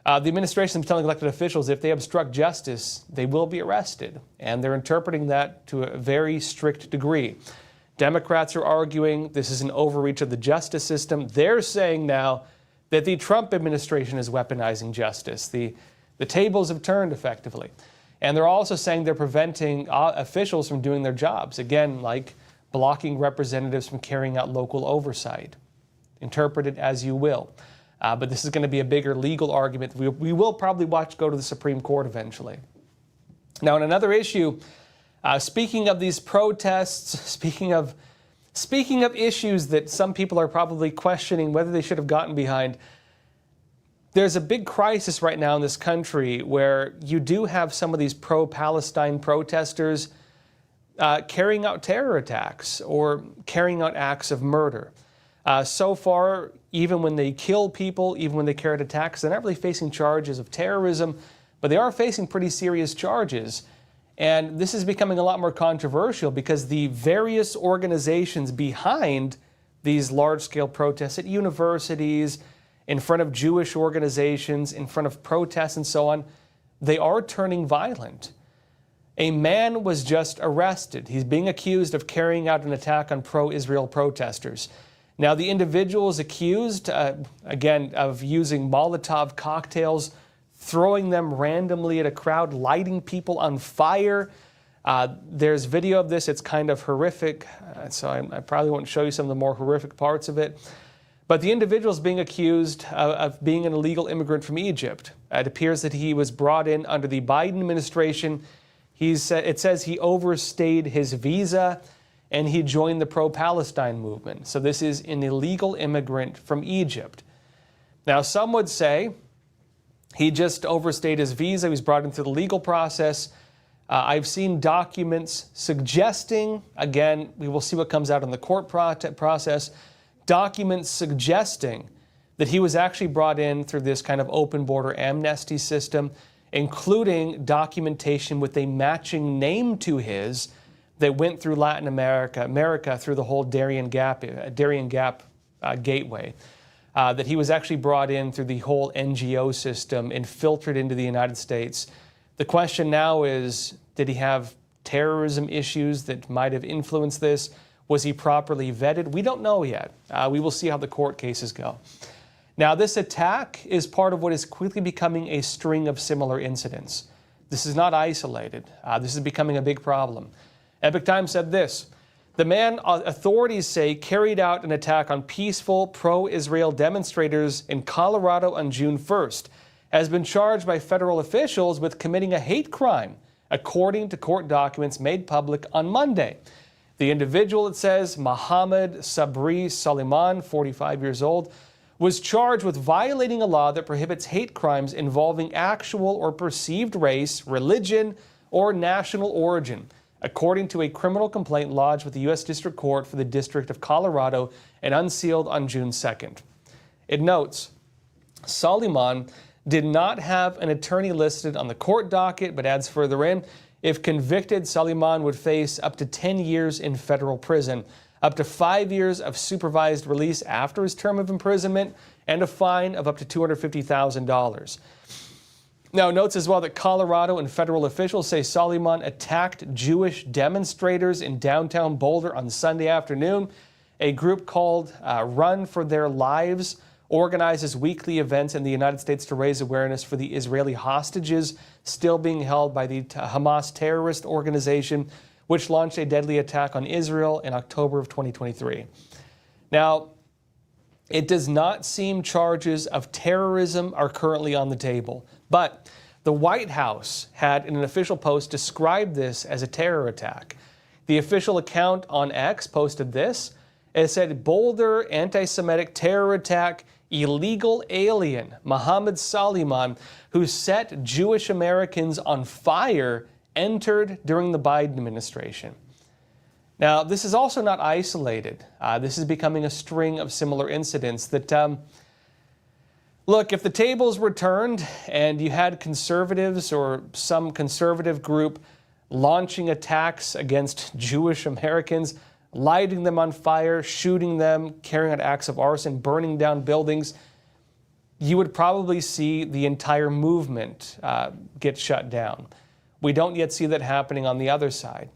The administration is telling elected officials if they obstruct justice, they will be arrested. And they're interpreting that to a very strict degree. Democrats are arguing this is an overreach of the justice system. They're saying now that the Trump administration is weaponizing justice. The tables have turned effectively. And they're also saying they're preventing officials from doing their jobs. Again, like blocking representatives from carrying out local oversight. Interpret it as you will. But this is going to be a bigger legal argument we will probably watch go to the Supreme Court eventually. Now, on another issue, speaking of these protests, speaking of issues that some people are probably questioning whether they should have gotten behind, there's a big crisis right now in this country where you do have some of these pro-Palestine protesters carrying out terror attacks or carrying out acts of murder. So far, even when they kill people, even when they carry out attacks, they're not really facing charges of terrorism, but they are facing pretty serious charges. And this is becoming a lot more controversial because the various organizations behind these large-scale protests at universities, in front of Jewish organizations, in front of protests and so on, they are turning violent. A man was just arrested. He's being accused of carrying out an attack on pro-Israel protesters. Now, the individual is accused, again, of using Molotov cocktails, throwing them randomly at a crowd, lighting people on fire. There's video of this. It's kind of horrific, so I probably won't show you some of the more horrific parts of it. But the individual is being accused of being an illegal immigrant from Egypt. It appears that he was brought in under the Biden administration. It says he overstayed his visa and he joined the pro-Palestine movement. So this is an illegal immigrant from Egypt. Now, some would say he just overstayed his visa. He was brought in through the legal process. I've seen documents suggesting, again, we will see what comes out in the court process, documents suggesting that he was actually brought in through this kind of open border amnesty system, including documentation with a matching name to his that went through Latin America through the whole Darien Gap gateway. That he was actually brought in through the whole NGO system and filtered into the United States. The question now is, did he have terrorism issues that might have influenced this? Was he properly vetted? We don't know yet. We will see how the court cases go. Now, this attack is part of what is quickly becoming a string of similar incidents. This is not isolated. This is becoming a big problem. Epoch Times said this: the man, authorities say, carried out an attack on peaceful pro-Israel demonstrators in Colorado on June 1st, has been charged by federal officials with committing a hate crime, according to court documents made public on Monday. The individual, it says, Mohammed Sabri Soliman, 45 years old, was charged with violating a law that prohibits hate crimes involving actual or perceived race, religion, or national origin, according to a criminal complaint lodged with the U.S. District Court for the District of Colorado and unsealed on June 2nd. It notes, Soliman did not have an attorney listed on the court docket, but adds further in, if convicted, Soliman would face up to 10 years in federal prison, up to 5 years of supervised release after his term of imprisonment, and a fine of up to $250,000. Now, it notes as well that Colorado and federal officials say Soliman attacked Jewish demonstrators in downtown Boulder on Sunday afternoon. A group called Run for Their Lives organizes weekly events in the United States to raise awareness for the Israeli hostages still being held by the Hamas terrorist organization, which launched a deadly attack on Israel in October of 2023. Now, it does not seem charges of terrorism are currently on the table, but the White House had, in an official post, described this as a terror attack. The official account on X posted this. It said, Boulder anti-Semitic terror attack, illegal alien Mohammed Soliman, who set Jewish Americans on fire, entered during the Biden administration. Now, this is also not isolated. This is becoming a string of similar incidents that, look, if the tables were turned and you had conservatives or some conservative group launching attacks against Jewish Americans, lighting them on fire, shooting them, carrying out acts of arson, burning down buildings, you would probably see the entire movement get shut down. We don't yet see that happening on the other side.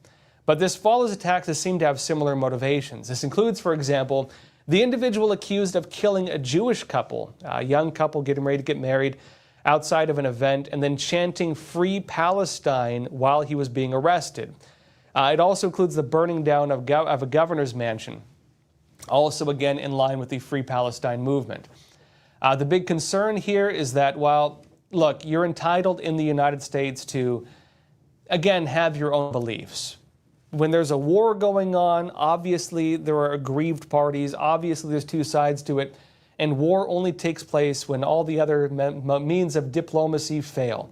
But this follows attacks that seem to have similar motivations. This includes, for example, the individual accused of killing a Jewish couple, a young couple getting ready to get married outside of an event, and then chanting "Free Palestine" while he was being arrested. It also includes the burning down of a governor's mansion, also again in line with the Free Palestine movement. The big concern here is that while, look, you're entitled in the United States to, again, have your own beliefs. When there's a war going on, obviously there are aggrieved parties, obviously there's two sides to it, and war only takes place when all the other means of diplomacy fail.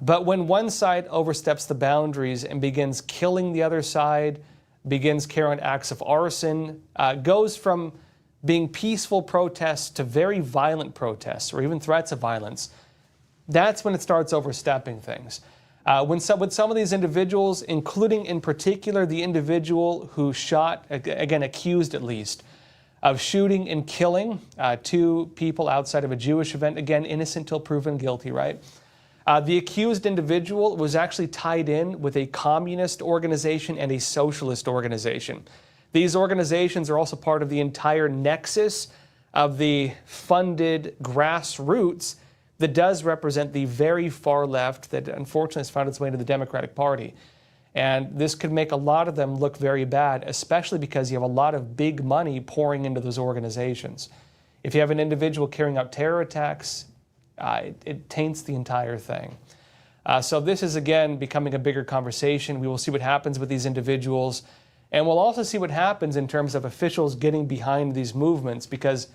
But when one side oversteps the boundaries and begins killing the other side, begins carrying acts of arson, goes from being peaceful protests to very violent protests or even threats of violence, that's when it starts overstepping things. With some of these individuals, including in particular the individual who shot, again accused at least, of shooting and killing two people outside of a Jewish event, again innocent till proven guilty, right? The accused individual was actually tied in with a communist organization and a socialist organization. These organizations are also part of the entire nexus of the funded grassroots that does represent the very far left that unfortunately has found its way into the Democratic Party. And this could make a lot of them look very bad, especially because you have a lot of big money pouring into those organizations. If you have an individual carrying out terror attacks, it taints the entire thing. So this is, again, becoming a bigger conversation. We will see what happens with these individuals. And we'll also see what happens in terms of officials getting behind these movements, because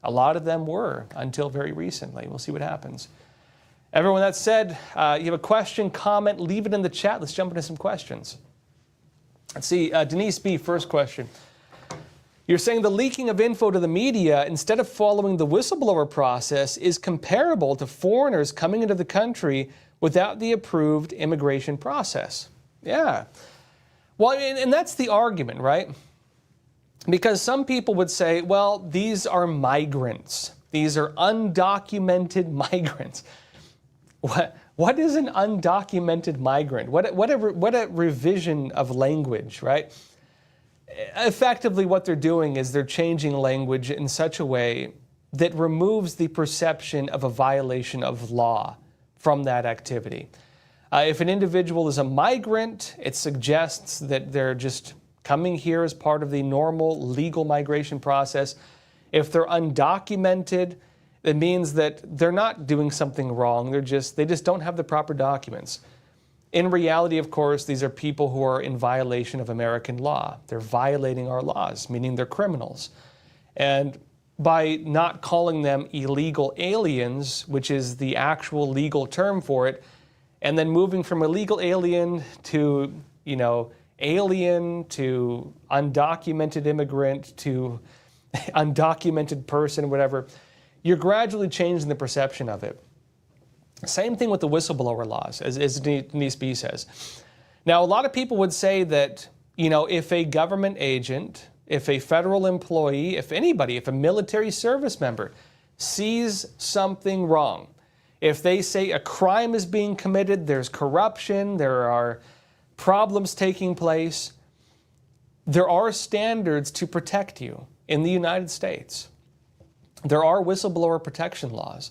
a lot of them were until very recently. We'll see what happens. Everyone, that said, you have a question, comment, leave it in the chat. Let's jump into some questions. Let's see, Denise B., first question. You're saying the leaking of info to the media instead of following the whistleblower process is comparable to foreigners coming into the country without the approved immigration process. Yeah. Well, and that's the argument, right? Because some people would say, well, these are migrants. These are undocumented migrants. What is an undocumented migrant? What a revision of language, right? Effectively, what they're doing is they're changing language in such a way that removes the perception of a violation of law from that activity. If an individual is a migrant, it suggests that they're just coming here as part of the normal legal migration process. If they're undocumented, it means that they're not doing something wrong. They just don't have the proper documents. In reality, of course, these are people who are in violation of American law. They're violating our laws, meaning they're criminals. And by not calling them illegal aliens, which is the actual legal term for it, and then moving from illegal alien to, alien to undocumented immigrant to undocumented person, whatever, you're gradually changing the perception of it. Same thing with the whistleblower laws, as Denise B. says. Now, a lot of people would say that, if a government agent, if a federal employee, if anybody, if a military service member sees something wrong, if they say a crime is being committed, there's corruption, there are problems taking place, there are standards to protect you in the United States. There are whistleblower protection laws.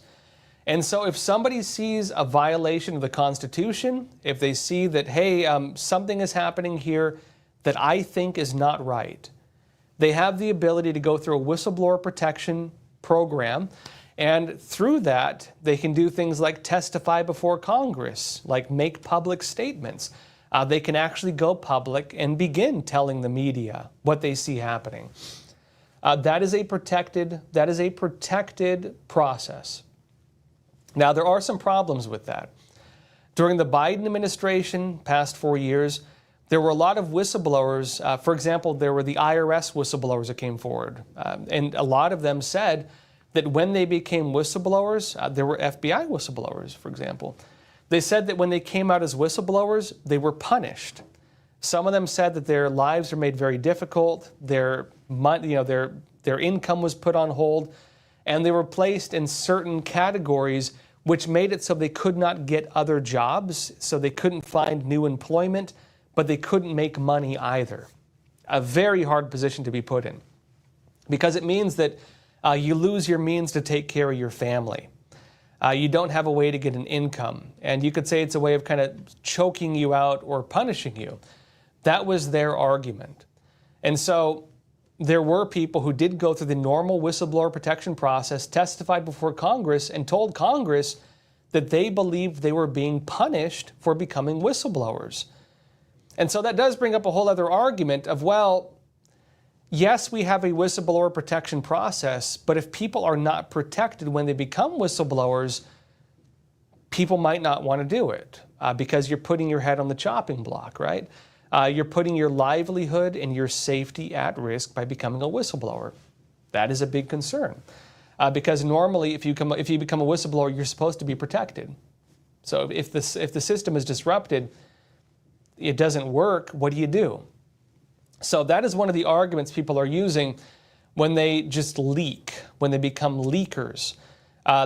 And so if somebody sees a violation of the Constitution, if they see that, hey, something is happening here that I think is not right, they have the ability to go through a whistleblower protection program. And through that, they can do things like testify before Congress, like make public statements. They can actually go public and begin telling the media what they see happening. That is a protected process. Now, there are some problems with that. During the Biden administration, past 4 years, there were a lot of whistleblowers. For example, there were the IRS whistleblowers that came forward. And a lot of them said that when they became whistleblowers, there were FBI whistleblowers, for example. They said that when they came out as whistleblowers, they were punished. Some of them said that their lives were made very difficult, their income was put on hold, and they were placed in certain categories which made it so they could not get other jobs, so they couldn't find new employment, but they couldn't make money either. A very hard position to be put in, because it means that you lose your means to take care of your family. You don't have a way to get an income, and you could say it's a way of kind of choking you out or punishing you. That was their argument. And so there were people who did go through the normal whistleblower protection process, testified before Congress, and told Congress that they believed they were being punished for becoming whistleblowers. And so that does bring up a whole other argument of, well, yes, we have a whistleblower protection process, but if people are not protected when they become whistleblowers, people might not want to do it because you're putting your head on the chopping block, right? You're putting your livelihood and your safety at risk by becoming a whistleblower. That is a big concern because normally if you become a whistleblower, you're supposed to be protected. So if the system is disrupted, it doesn't work, what do you do? So that is one of the arguments people are using when they just leak, when they become leakers.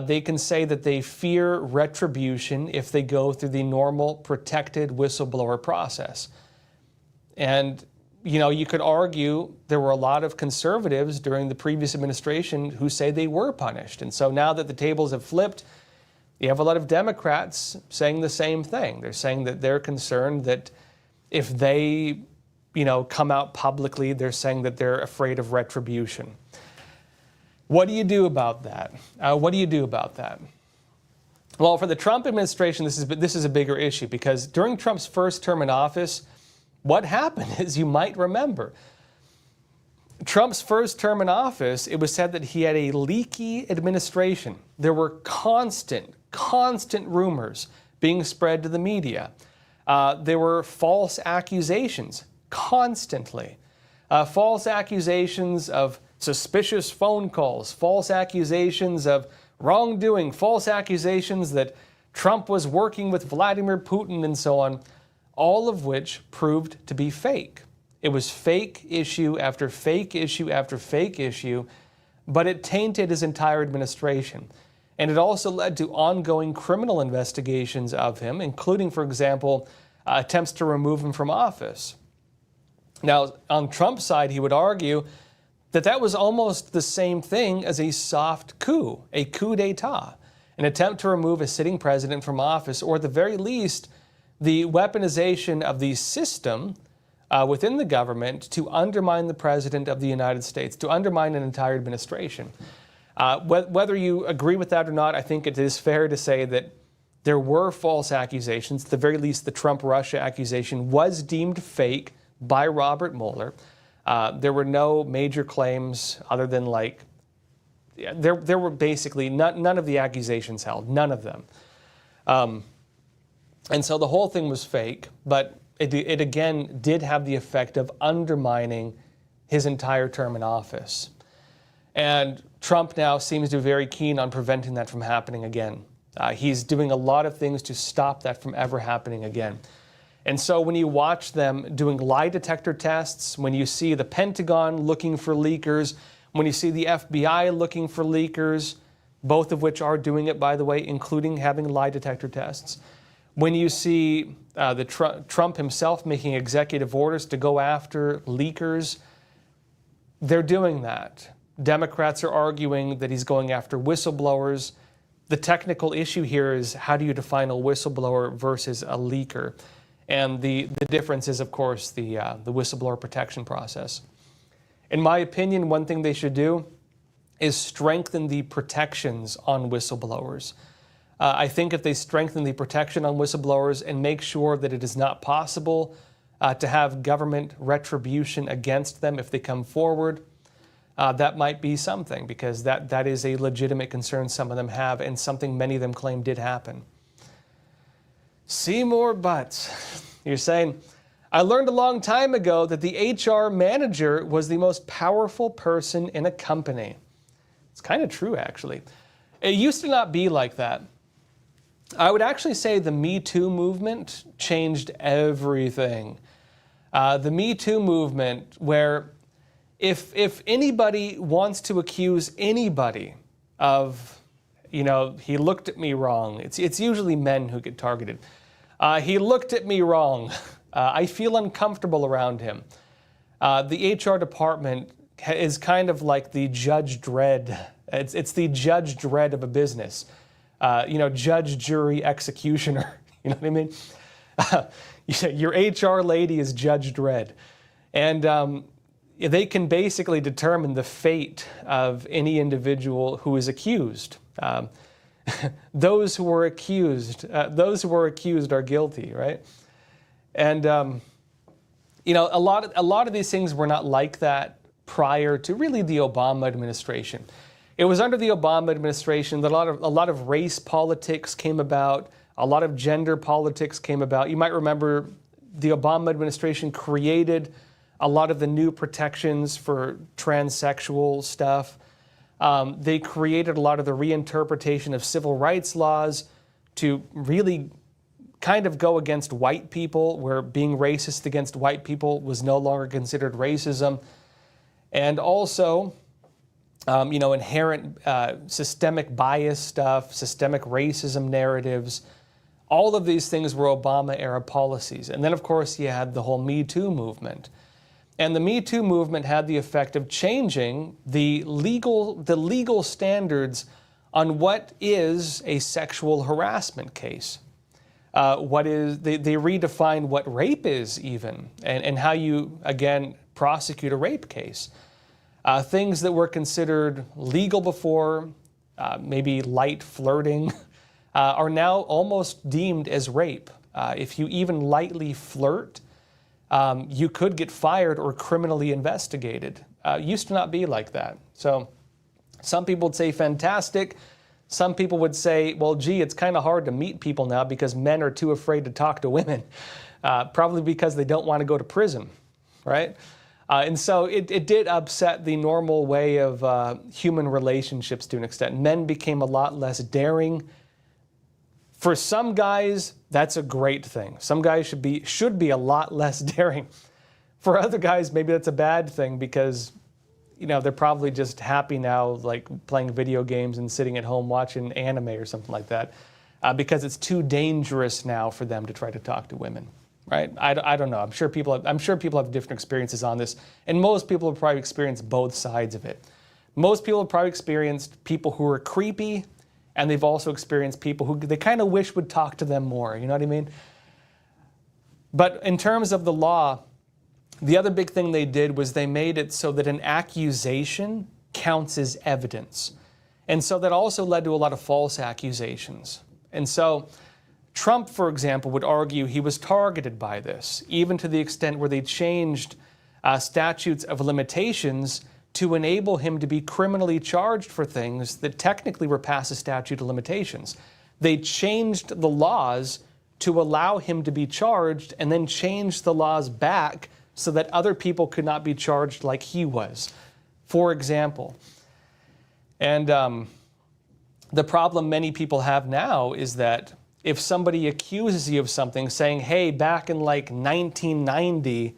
They can say that they fear retribution if they go through the normal protected whistleblower process. And, you know, you could argue there were a lot of conservatives during the previous administration who say they were punished. And so now that the tables have flipped, you have a lot of Democrats saying the same thing. They're saying that they're concerned that if they, you know, come out publicly, they're saying that they're afraid of retribution. What do you do about that? What do you do about that? Well, for the Trump administration, this is a bigger issue because during Trump's first term in office, what happened is, you might remember, Trump's first term in office, it was said that he had a leaky administration. There were constant rumors being spread to the media. There were false accusations constantly. False accusations of suspicious phone calls, false accusations of wrongdoing, false accusations that Trump was working with Vladimir Putin and so on, all of which proved to be fake. It was fake issue after fake issue after fake issue, but it tainted his entire administration. And it also led to ongoing criminal investigations of him, including, for example, attempts to remove him from office. Now, on Trump's side, he would argue that that was almost the same thing as a soft coup, a coup d'etat, an attempt to remove a sitting president from office, or at the very least, the weaponization of the system within the government to undermine the President of the United States, to undermine an entire administration. Whether you agree with that or not, I think it is fair to say that there were false accusations. At the very least, the Trump-Russia accusation was deemed fake by Robert Mueller. There were no major claims other than there were basically none of the accusations held, none of them. And so the whole thing was fake, but it again did have the effect of undermining his entire term in office. And Trump now seems to be very keen on preventing that from happening again. He's doing a lot of things to stop that from ever happening again. And so when you watch them doing lie detector tests, when you see the Pentagon looking for leakers, when you see the FBI looking for leakers, both of which are doing it, by the way, including having lie detector tests, when you see Trump himself making executive orders to go after leakers, they're doing that. Democrats are arguing that he's going after whistleblowers. The technical issue here is, how do you define a whistleblower versus a leaker? And the difference is, of course, the whistleblower protection process. In my opinion, one thing they should do is strengthen the protections on whistleblowers. I think if they strengthen the protection on whistleblowers and make sure that it is not possible to have government retribution against them if they come forward, that might be something, because that is a legitimate concern some of them have, and something many of them claim did happen. Seymour Butts, you're saying, I learned a long time ago that the HR manager was the most powerful person in a company. It's kind of true, actually. It used to not be like that. I would actually say the Me Too movement changed everything. The Me Too movement, where if anybody wants to accuse anybody of, he looked at me wrong. It's usually men who get targeted. He looked at me wrong. I feel uncomfortable around him. The HR department is kind of like the Judge Dredd. It's the Judge Dredd of a business. Judge, jury, executioner. You know what I mean? Your HR lady is Judge Dredd. And they can basically determine the fate of any individual who is accused. Those who are accused are guilty, right? And a lot of these things were not like that prior to really the Obama administration. It was under the Obama administration that a lot of race politics came about, a lot of gender politics came about. You might remember the Obama administration created a lot of the new protections for transsexual stuff. They created a lot of the reinterpretation of civil rights laws to really kind of go against white people, where being racist against white people was no longer considered racism. And also, inherent systemic bias stuff, systemic racism narratives. All of these things were Obama-era policies. And then, of course, you had the whole Me Too movement. And the Me Too movement had the effect of changing the legal standards on what is a sexual harassment case. They redefined what rape is even, and how you, again, prosecute a rape case. Things that were considered legal before, maybe light flirting, are now almost deemed as rape. If you even lightly flirt, you could get fired or criminally investigated. Used to not be like that. So some people would say fantastic. Some people would say, well, gee, it's kind of hard to meet people now because men are too afraid to talk to women, probably because they don't want to go to prison, right? And so it did upset the normal way of human relationships to an extent. Men became a lot less daring. For some guys, that's a great thing. Some guys should be a lot less daring. For other guys, maybe that's a bad thing because, they're probably just happy now, like playing video games and sitting at home watching anime or something like that, because it's too dangerous now for them to try to talk to women, right? I don't know. I'm sure people have different experiences on this, and most people have probably experienced both sides of it. Most people have probably experienced people who are creepy, and they've also experienced people who they kind of wish would talk to them more. You know what I mean? But in terms of the law, the other big thing they did was they made it so that an accusation counts as evidence. And so that also led to a lot of false accusations. And so Trump, for example, would argue he was targeted by this, even to the extent where they changed statutes of limitations to enable him to be criminally charged for things that technically were past the statute of limitations. They changed the laws to allow him to be charged and then changed the laws back so that other people could not be charged like he was, for example. And the problem many people have now is that if somebody accuses you of something, saying, hey, back in like 1990,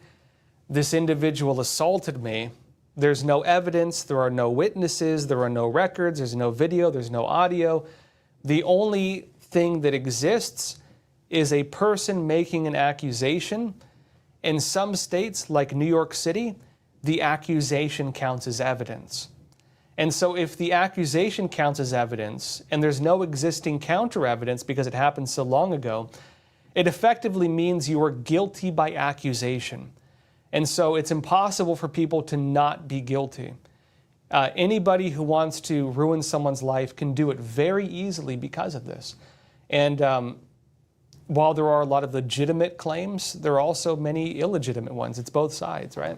this individual assaulted me, there's no evidence, there are no witnesses, there are no records, there's no video, there's no audio. The only thing that exists is a person making an accusation. In some states, like New York City, the accusation counts as evidence. And so if the accusation counts as evidence and there's no existing counter evidence because it happened so long ago, it effectively means you are guilty by accusation. And so it's impossible for people to not be guilty. Anybody who wants to ruin someone's life can do it very easily because of this. And while there are a lot of legitimate claims, there are also many illegitimate ones. It's both sides, right?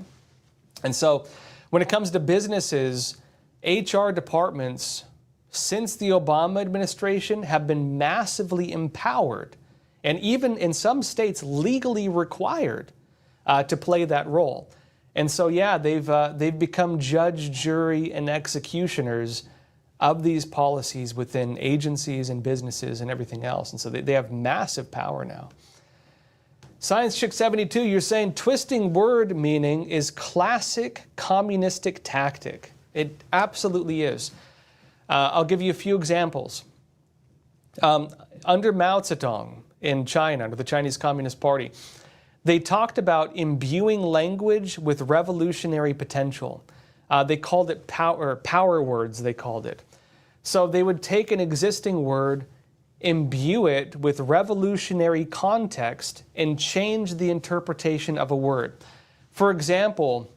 And so when it comes to businesses, HR departments, since the Obama administration, have been massively empowered and even in some states legally required to play that role. And so, yeah, they've become judge, jury, and executioners of these policies within agencies and businesses and everything else. And so they have massive power now. Science Chick 72, you're saying twisting word meaning is classic communistic tactic. It absolutely is. I'll give you a few examples. Under Mao Zedong in China, under the Chinese Communist Party, they talked about imbuing language with revolutionary potential. They called it power words, they called it. So they would take an existing word, imbue it with revolutionary context, and change the interpretation of a word. For example,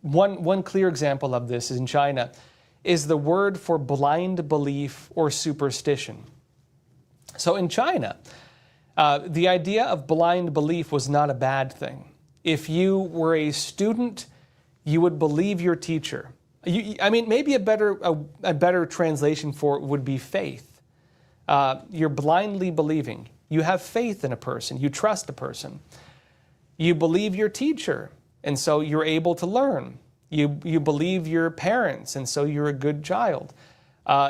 one clear example of this in China is the word for blind belief or superstition. So in China, the idea of blind belief was not a bad thing. If you were a student, you would believe your teacher. Maybe a better translation for it would be faith. You're blindly believing. You have faith in a person. You trust a person. You believe your teacher, and so you're able to learn. You believe your parents, and so you're a good child.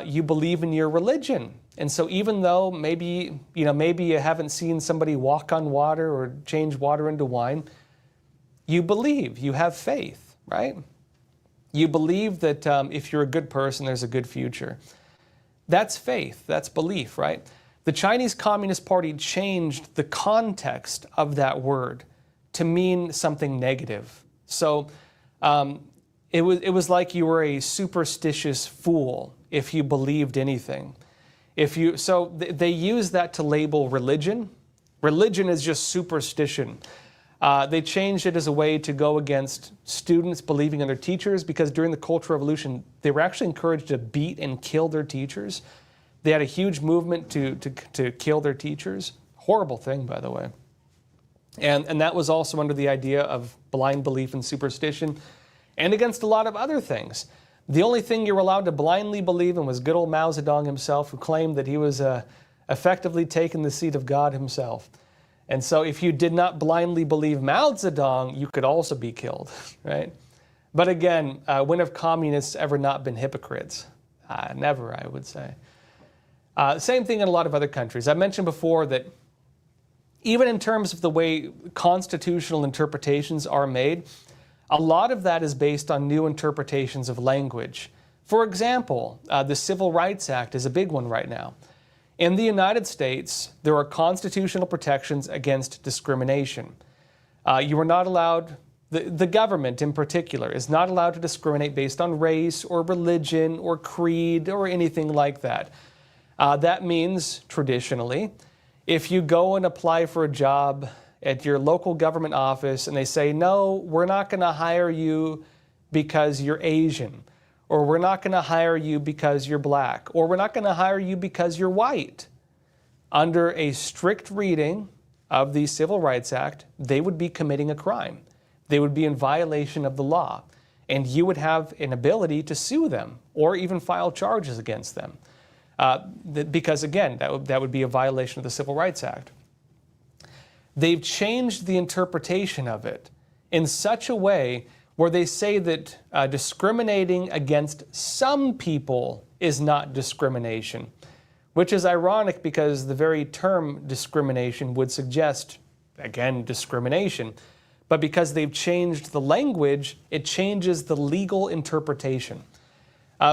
You believe in your religion, and so even though maybe you haven't seen somebody walk on water or change water into wine, you believe. You have faith, right? You believe that if you're a good person, there's a good future. That's faith. That's belief, right? The Chinese Communist Party changed the context of that word to mean something negative. So it was like you were a superstitious fool if you believed anything. They use that to label religion. Religion is just superstition. They changed it as a way to go against students believing in their teachers, because during the Cultural Revolution, they were actually encouraged to beat and kill their teachers. They had a huge movement to kill their teachers. Horrible thing, by the way. And that was also under the idea of blind belief and superstition, and against a lot of other things. The only thing you were allowed to blindly believe in was good old Mao Zedong himself, who claimed that he was effectively taking the seat of God himself. And so if you did not blindly believe Mao Zedong, you could also be killed, right? But again, when have communists ever not been hypocrites? Never, I would say. Same thing in a lot of other countries. I mentioned before that even in terms of the way constitutional interpretations are made, a lot of that is based on new interpretations of language. For example, the Civil Rights Act is a big one right now. In the United States, there are constitutional protections against discrimination. You are not allowed, the government in particular, is not allowed to discriminate based on race or religion or creed or anything like that. That means, traditionally, if you go and apply for a job at your local government office and they say, no, we're not going to hire you because you're Asian, or we're not going to hire you because you're black, or we're not going to hire you because you're white, under a strict reading of the Civil Rights Act, they would be committing a crime. They would be in violation of the law, and you would have an ability to sue them or even file charges against them. Because again, that would be a violation of the Civil Rights Act. They've changed the interpretation of it in such a way where they say that discriminating against some people is not discrimination, which is ironic because the very term discrimination would suggest, again, discrimination. But because they've changed the language, it changes the legal interpretation.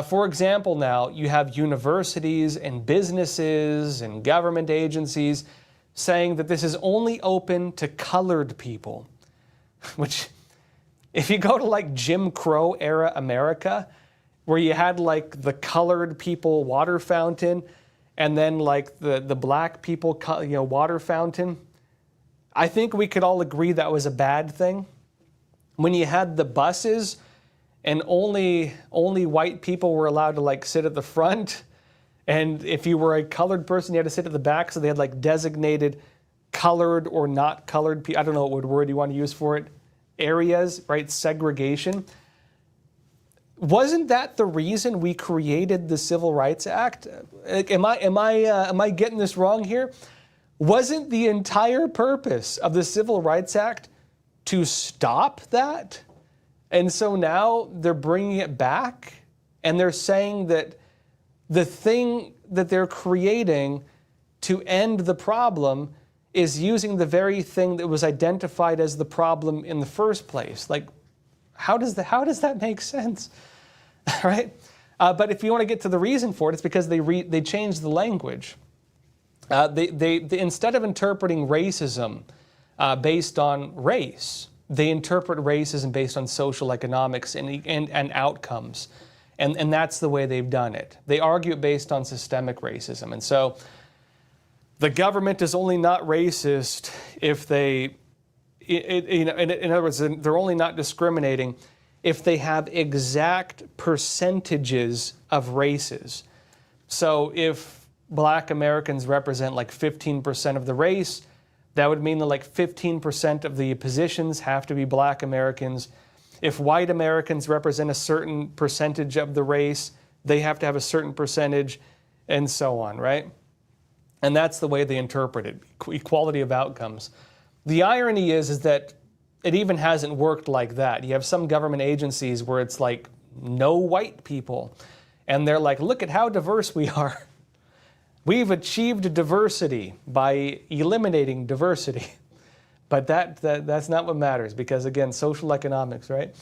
For example, now you have universities and businesses and government agencies saying that this is only open to colored people, which, if you go to like Jim Crow era America, where you had like the colored people water fountain and then like the black people water fountain, I think we could all agree that was a bad thing. When you had the buses and only white people were allowed to like sit at the front, and if you were a colored person, you had to sit at the back, so they had like designated colored or not colored people. I don't know what word you want to use for it. Areas, right? Segregation. Wasn't that the reason we created the Civil Rights Act? Am I getting this wrong here? Wasn't the entire purpose of the Civil Rights Act to stop that? And so now they're bringing it back, and they're saying that the thing that they're creating to end the problem is using the very thing that was identified as the problem in the first place. Like, how does that make sense? Right? But if you want to get to the reason for it, it's because they changed the language. They instead of interpreting racism based on race, they interpret racism based on social economics and outcomes. And that's the way they've done it. They argue it based on systemic racism. And so the government is only not racist if they, in other words, they're only not discriminating if they have exact percentages of races. So if Black Americans represent like 15% of the race, that would mean that like 15% of the positions have to be Black Americans. If white Americans represent a certain percentage of the race, they have to have a certain percentage, and so on, right? And that's the way they interpret it, equality of outcomes. The irony is that it even hasn't worked like that. You have some government agencies where it's like no white people, and they're like, look at how diverse we are. We've achieved diversity by eliminating diversity. But that's not what matters, because again, social economics, right?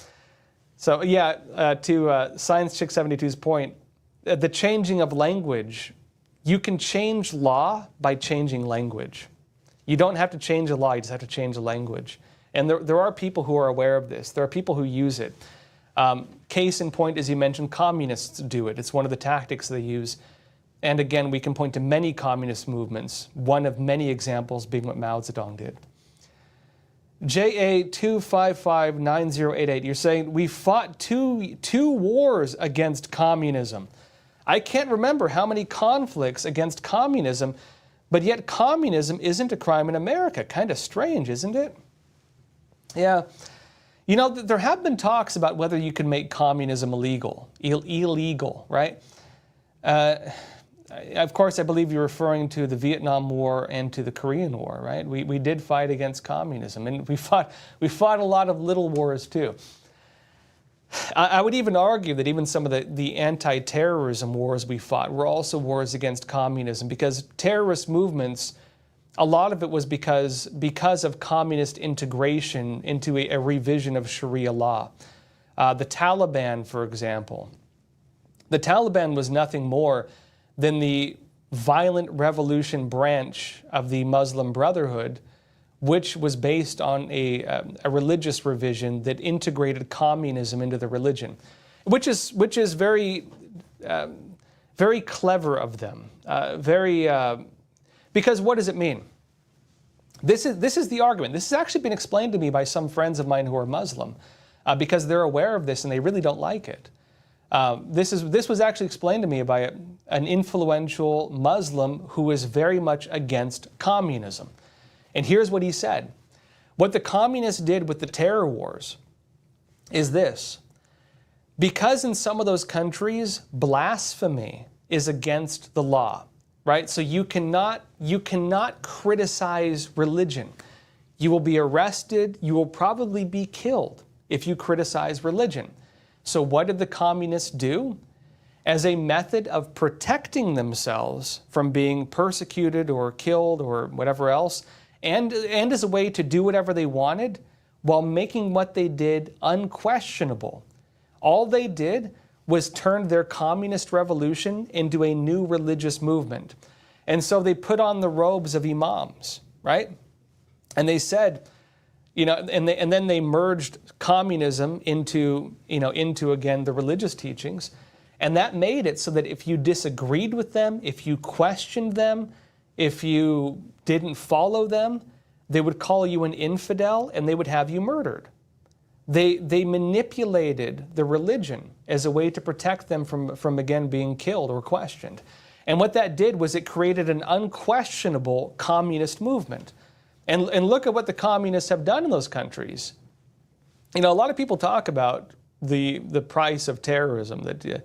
So yeah, to Science Chick 72's point, the changing of language, you can change law by changing language. You don't have to change the law, you just have to change the language. And there are people who are aware of this. There are people who use it. Case in point, as you mentioned, communists do it. It's one of the tactics they use. And again, we can point to many communist movements, one of many examples being what Mao Zedong did. JA2559088, you're saying we fought two wars against communism. I can't remember how many conflicts against communism, but yet communism isn't a crime in America. Kind of strange, isn't it? Yeah. You know, there have been talks about whether you can make communism illegal, right? Of course, I believe you're referring to the Vietnam War and to the Korean War, right? We did fight against communism, and we fought a lot of little wars too. I would even argue that even some of the anti-terrorism wars we fought were also wars against communism, because terrorist movements, a lot of it was because of communist integration into a revision of Sharia law. The Taliban, for example. The Taliban was nothing more than the violent revolution branch of the Muslim Brotherhood, which was based on a religious revision that integrated communism into the religion, which is very very clever of them. Because what does it mean? This is the argument. This has actually been explained to me by some friends of mine who are Muslim, because they're aware of this and they really don't like it. This was actually explained to me by an influential Muslim who is very much against communism. And here's what he said. What the communists did with the terror wars is this. Because in some of those countries, blasphemy is against the law, right? So you cannot criticize religion. You will be arrested, you will probably be killed if you criticize religion. So what did the communists do? As a method of protecting themselves from being persecuted or killed or whatever else, and as a way to do whatever they wanted while making what they did unquestionable. All they did was turn their communist revolution into a new religious movement. And so they put on the robes of imams, right? And they said, and then they merged communism into again the religious teachings, and that made it so that if you disagreed with them, if you questioned them, if you didn't follow them, they would call you an infidel and they would have you murdered. They manipulated the religion as a way to protect them from again being killed or questioned. And what that did was it created an unquestionable communist movement. And look at what the communists have done in those countries. A lot of people talk about the price of terrorism. That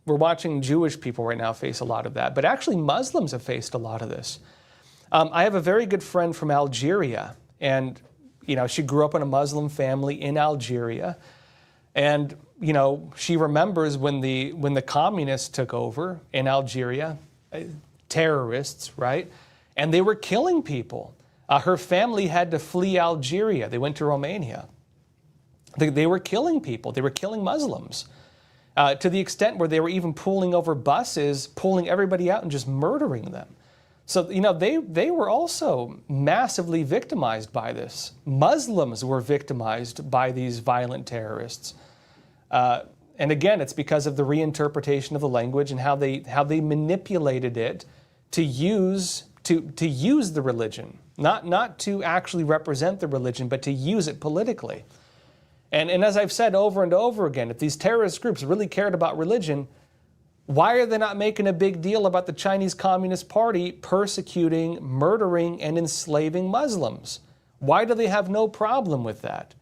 we're watching Jewish people right now face a lot of that. But actually Muslims have faced a lot of this. I have a very good friend from Algeria, and she grew up in a Muslim family in Algeria. And she remembers when the communists took over in Algeria, terrorists, right? And they were killing people. Her family had to flee Algeria. They went to Romania. They were killing people. They were killing Muslims. to the extent where they were even pulling over buses, pulling everybody out and just murdering them. So, you know, they were also massively victimized by this. Muslims were victimized by these violent terrorists. And again, it's because of the reinterpretation of the language and how they manipulated it to use the religion, not to actually represent the religion, but to use it politically. And as I've said over and over again, if these terrorist groups really cared about religion, why are they not making a big deal about the Chinese Communist Party persecuting, murdering, and enslaving Muslims? Why do they have no problem with that?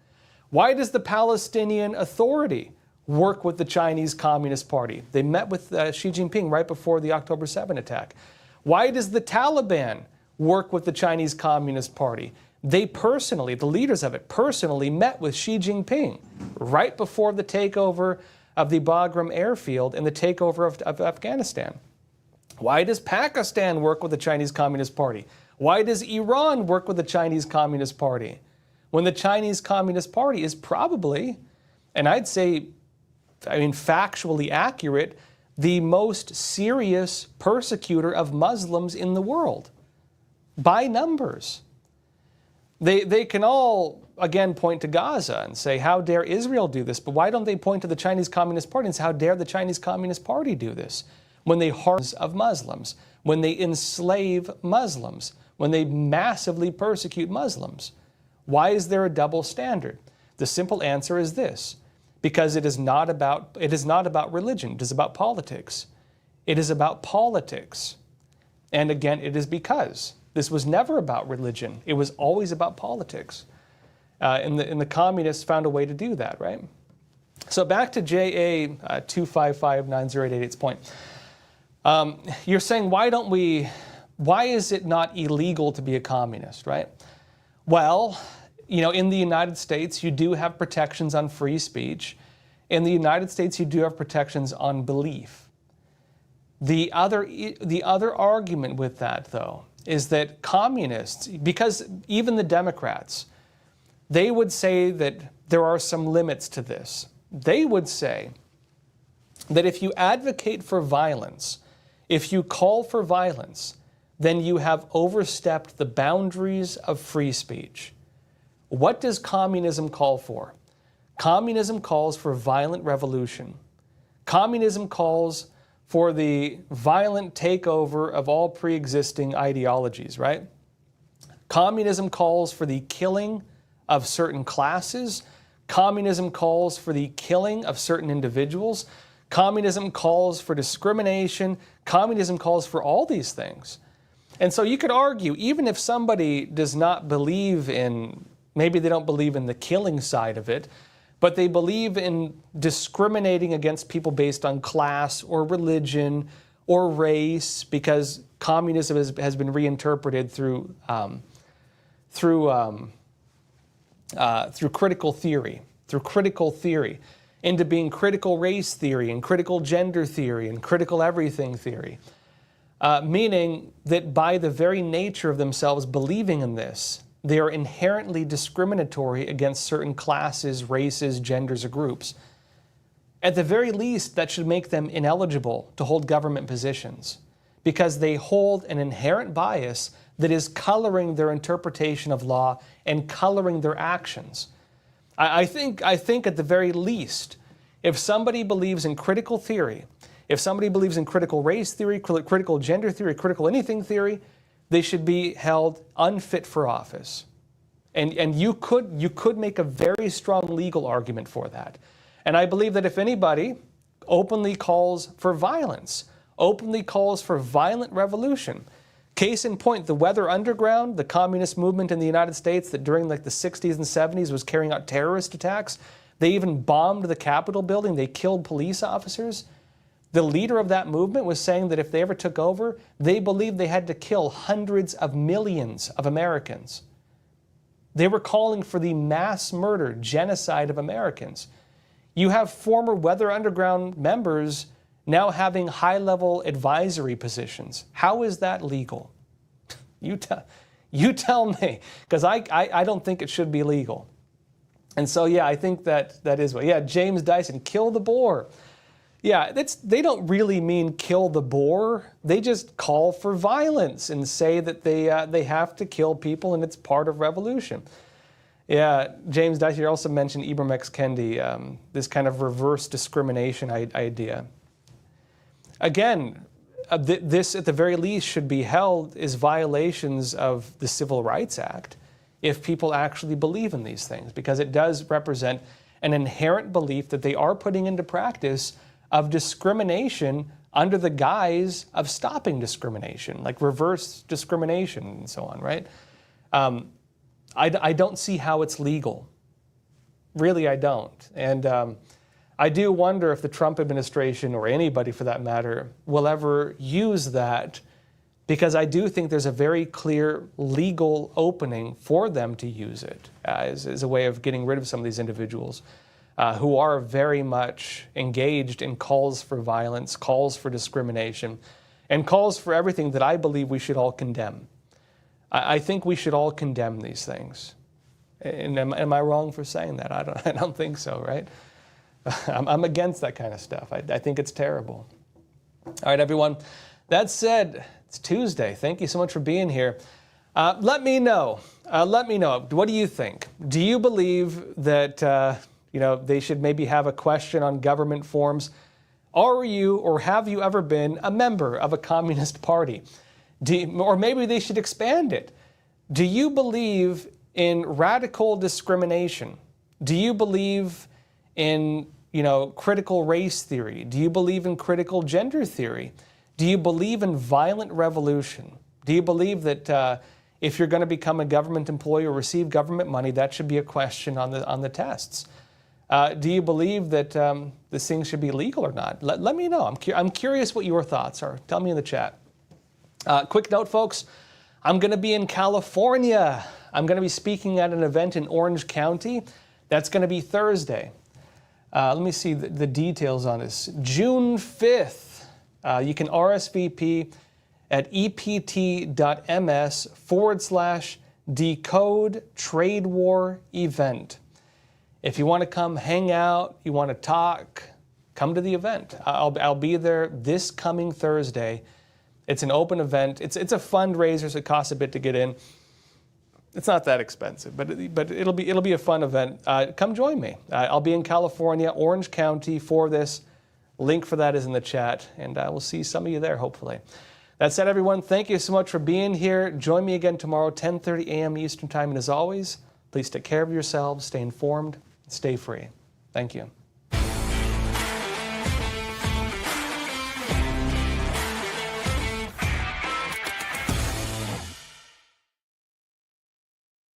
Why does the Palestinian Authority work with the Chinese Communist Party? They met with Xi Jinping right before the October 7 attack. Why does the Taliban work with the Chinese Communist Party? They personally, the leaders of it, personally met with Xi Jinping right before the takeover of the Bagram airfield and the takeover of Afghanistan. Why does Pakistan work with the Chinese Communist Party? Why does Iran work with the Chinese Communist Party? When the Chinese Communist Party is probably, and I'd say, factually accurate, the most serious persecutor of Muslims in the world, by numbers. They can all, again, point to Gaza and say, how dare Israel do this? But why don't they point to the Chinese Communist Party and say, how dare the Chinese Communist Party do this? When they harm of Muslims, when they enslave Muslims, when they massively persecute Muslims. Why is there a double standard? The simple answer is this: because it is not about religion, it is about politics. It is about politics. And again, it is because this was never about religion. It was always about politics. And the communists found a way to do that, right? So back to JA 2559088's point. You're saying, why is it not illegal to be a communist, right? Well, you know, in the United States, you do have protections on free speech. In the United States, you do have protections on belief. The other argument with that, though, is that communists, because even the Democrats, they would say that there are some limits to this. They would say that if you advocate for violence, if you call for violence, then you have overstepped the boundaries of free speech. What does communism call for? Communism calls for violent revolution. Communism calls for the violent takeover of all pre-existing ideologies, right? Communism calls for the killing of certain classes. Communism calls for the killing of certain individuals. Communism calls for discrimination. Communism calls for all these things. And so you could argue, even if somebody does not believe in, maybe they don't believe in the killing side of it, but they believe in discriminating against people based on class or religion or race, because communism has been reinterpreted through critical theory, into being critical race theory and critical gender theory and critical everything theory, meaning that by the very nature of themselves believing in this, they are inherently discriminatory against certain classes, races, genders, or groups. At the very least, that should make them ineligible to hold government positions, because they hold an inherent bias that is coloring their interpretation of law and coloring their actions. I think at the very least, if somebody believes in critical theory, if somebody believes in critical race theory, critical gender theory, critical anything theory, they should be held unfit for office. And you could make a very strong legal argument for that. And I believe that if anybody openly calls for violence, openly calls for violent revolution, case in point, the Weather Underground, the communist movement in the United States that during like the 60s and 70s was carrying out terrorist attacks, they even bombed the Capitol building, they killed police officers. The leader of that movement was saying that if they ever took over, they believed they had to kill hundreds of millions of Americans. They were calling for the mass murder, genocide of Americans. You have former Weather Underground members now having high-level advisory positions. How is that legal? You tell me, because I don't think it should be legal. And so, yeah, I think that is what. Yeah, James Dyson, kill the boar. Yeah, they don't really mean kill the boar. They just call for violence and say that they have to kill people and it's part of revolution. Yeah, James Dicey also mentioned Ibram X. Kendi, this kind of reverse discrimination idea. Again, this at the very least should be held as violations of the Civil Rights Act if people actually believe in these things, because it does represent an inherent belief that they are putting into practice of discrimination under the guise of stopping discrimination, like reverse discrimination and so on, right? I don't see how it's legal. Really, I don't. And I do wonder if the Trump administration, or anybody for that matter, will ever use that, because I do think there's a very clear legal opening for them to use it as a way of getting rid of some of these individuals who are very much engaged in calls for violence, calls for discrimination, and calls for everything that I believe we should all condemn. I think we should all condemn these things. And am I wrong for saying that? I don't think so, right? I'm against that kind of stuff. I think it's terrible. All right, everyone. That said, it's Tuesday. Thank you so much for being here. Let me know. What do you think? Do you believe that they should maybe have a question on government forms? Are you or have you ever been a member of a communist party? Or maybe they should expand it. Do you believe in radical discrimination? Do you believe in critical race theory? Do you believe in critical gender theory? Do you believe in violent revolution? Do you believe that if you're going to become a government employee or receive government money, that should be a question on the tests? Do you believe that this thing should be legal or not? Let me know. I'm curious what your thoughts are. Tell me in the chat. Quick note, folks. I'm going to be in California. I'm going to be speaking at an event in Orange County. That's going to be Thursday. Let me see the details on this. June 5th. You can RSVP at ept.ms/decode trade war event. If you want to come hang out, you want to talk, come to the event. I'll be there this coming Thursday. It's an open event. It's a fundraiser, so it costs a bit to get in. It's not that expensive, but it'll be a fun event. Come join me. I'll be in California, Orange County for this. Link for that is in the chat, and we'll see some of you there, hopefully. That said, everyone, thank you so much for being here. Join me again tomorrow, 10:30 a.m. Eastern Time, and as always, please take care of yourselves, stay informed, stay free. Thank you.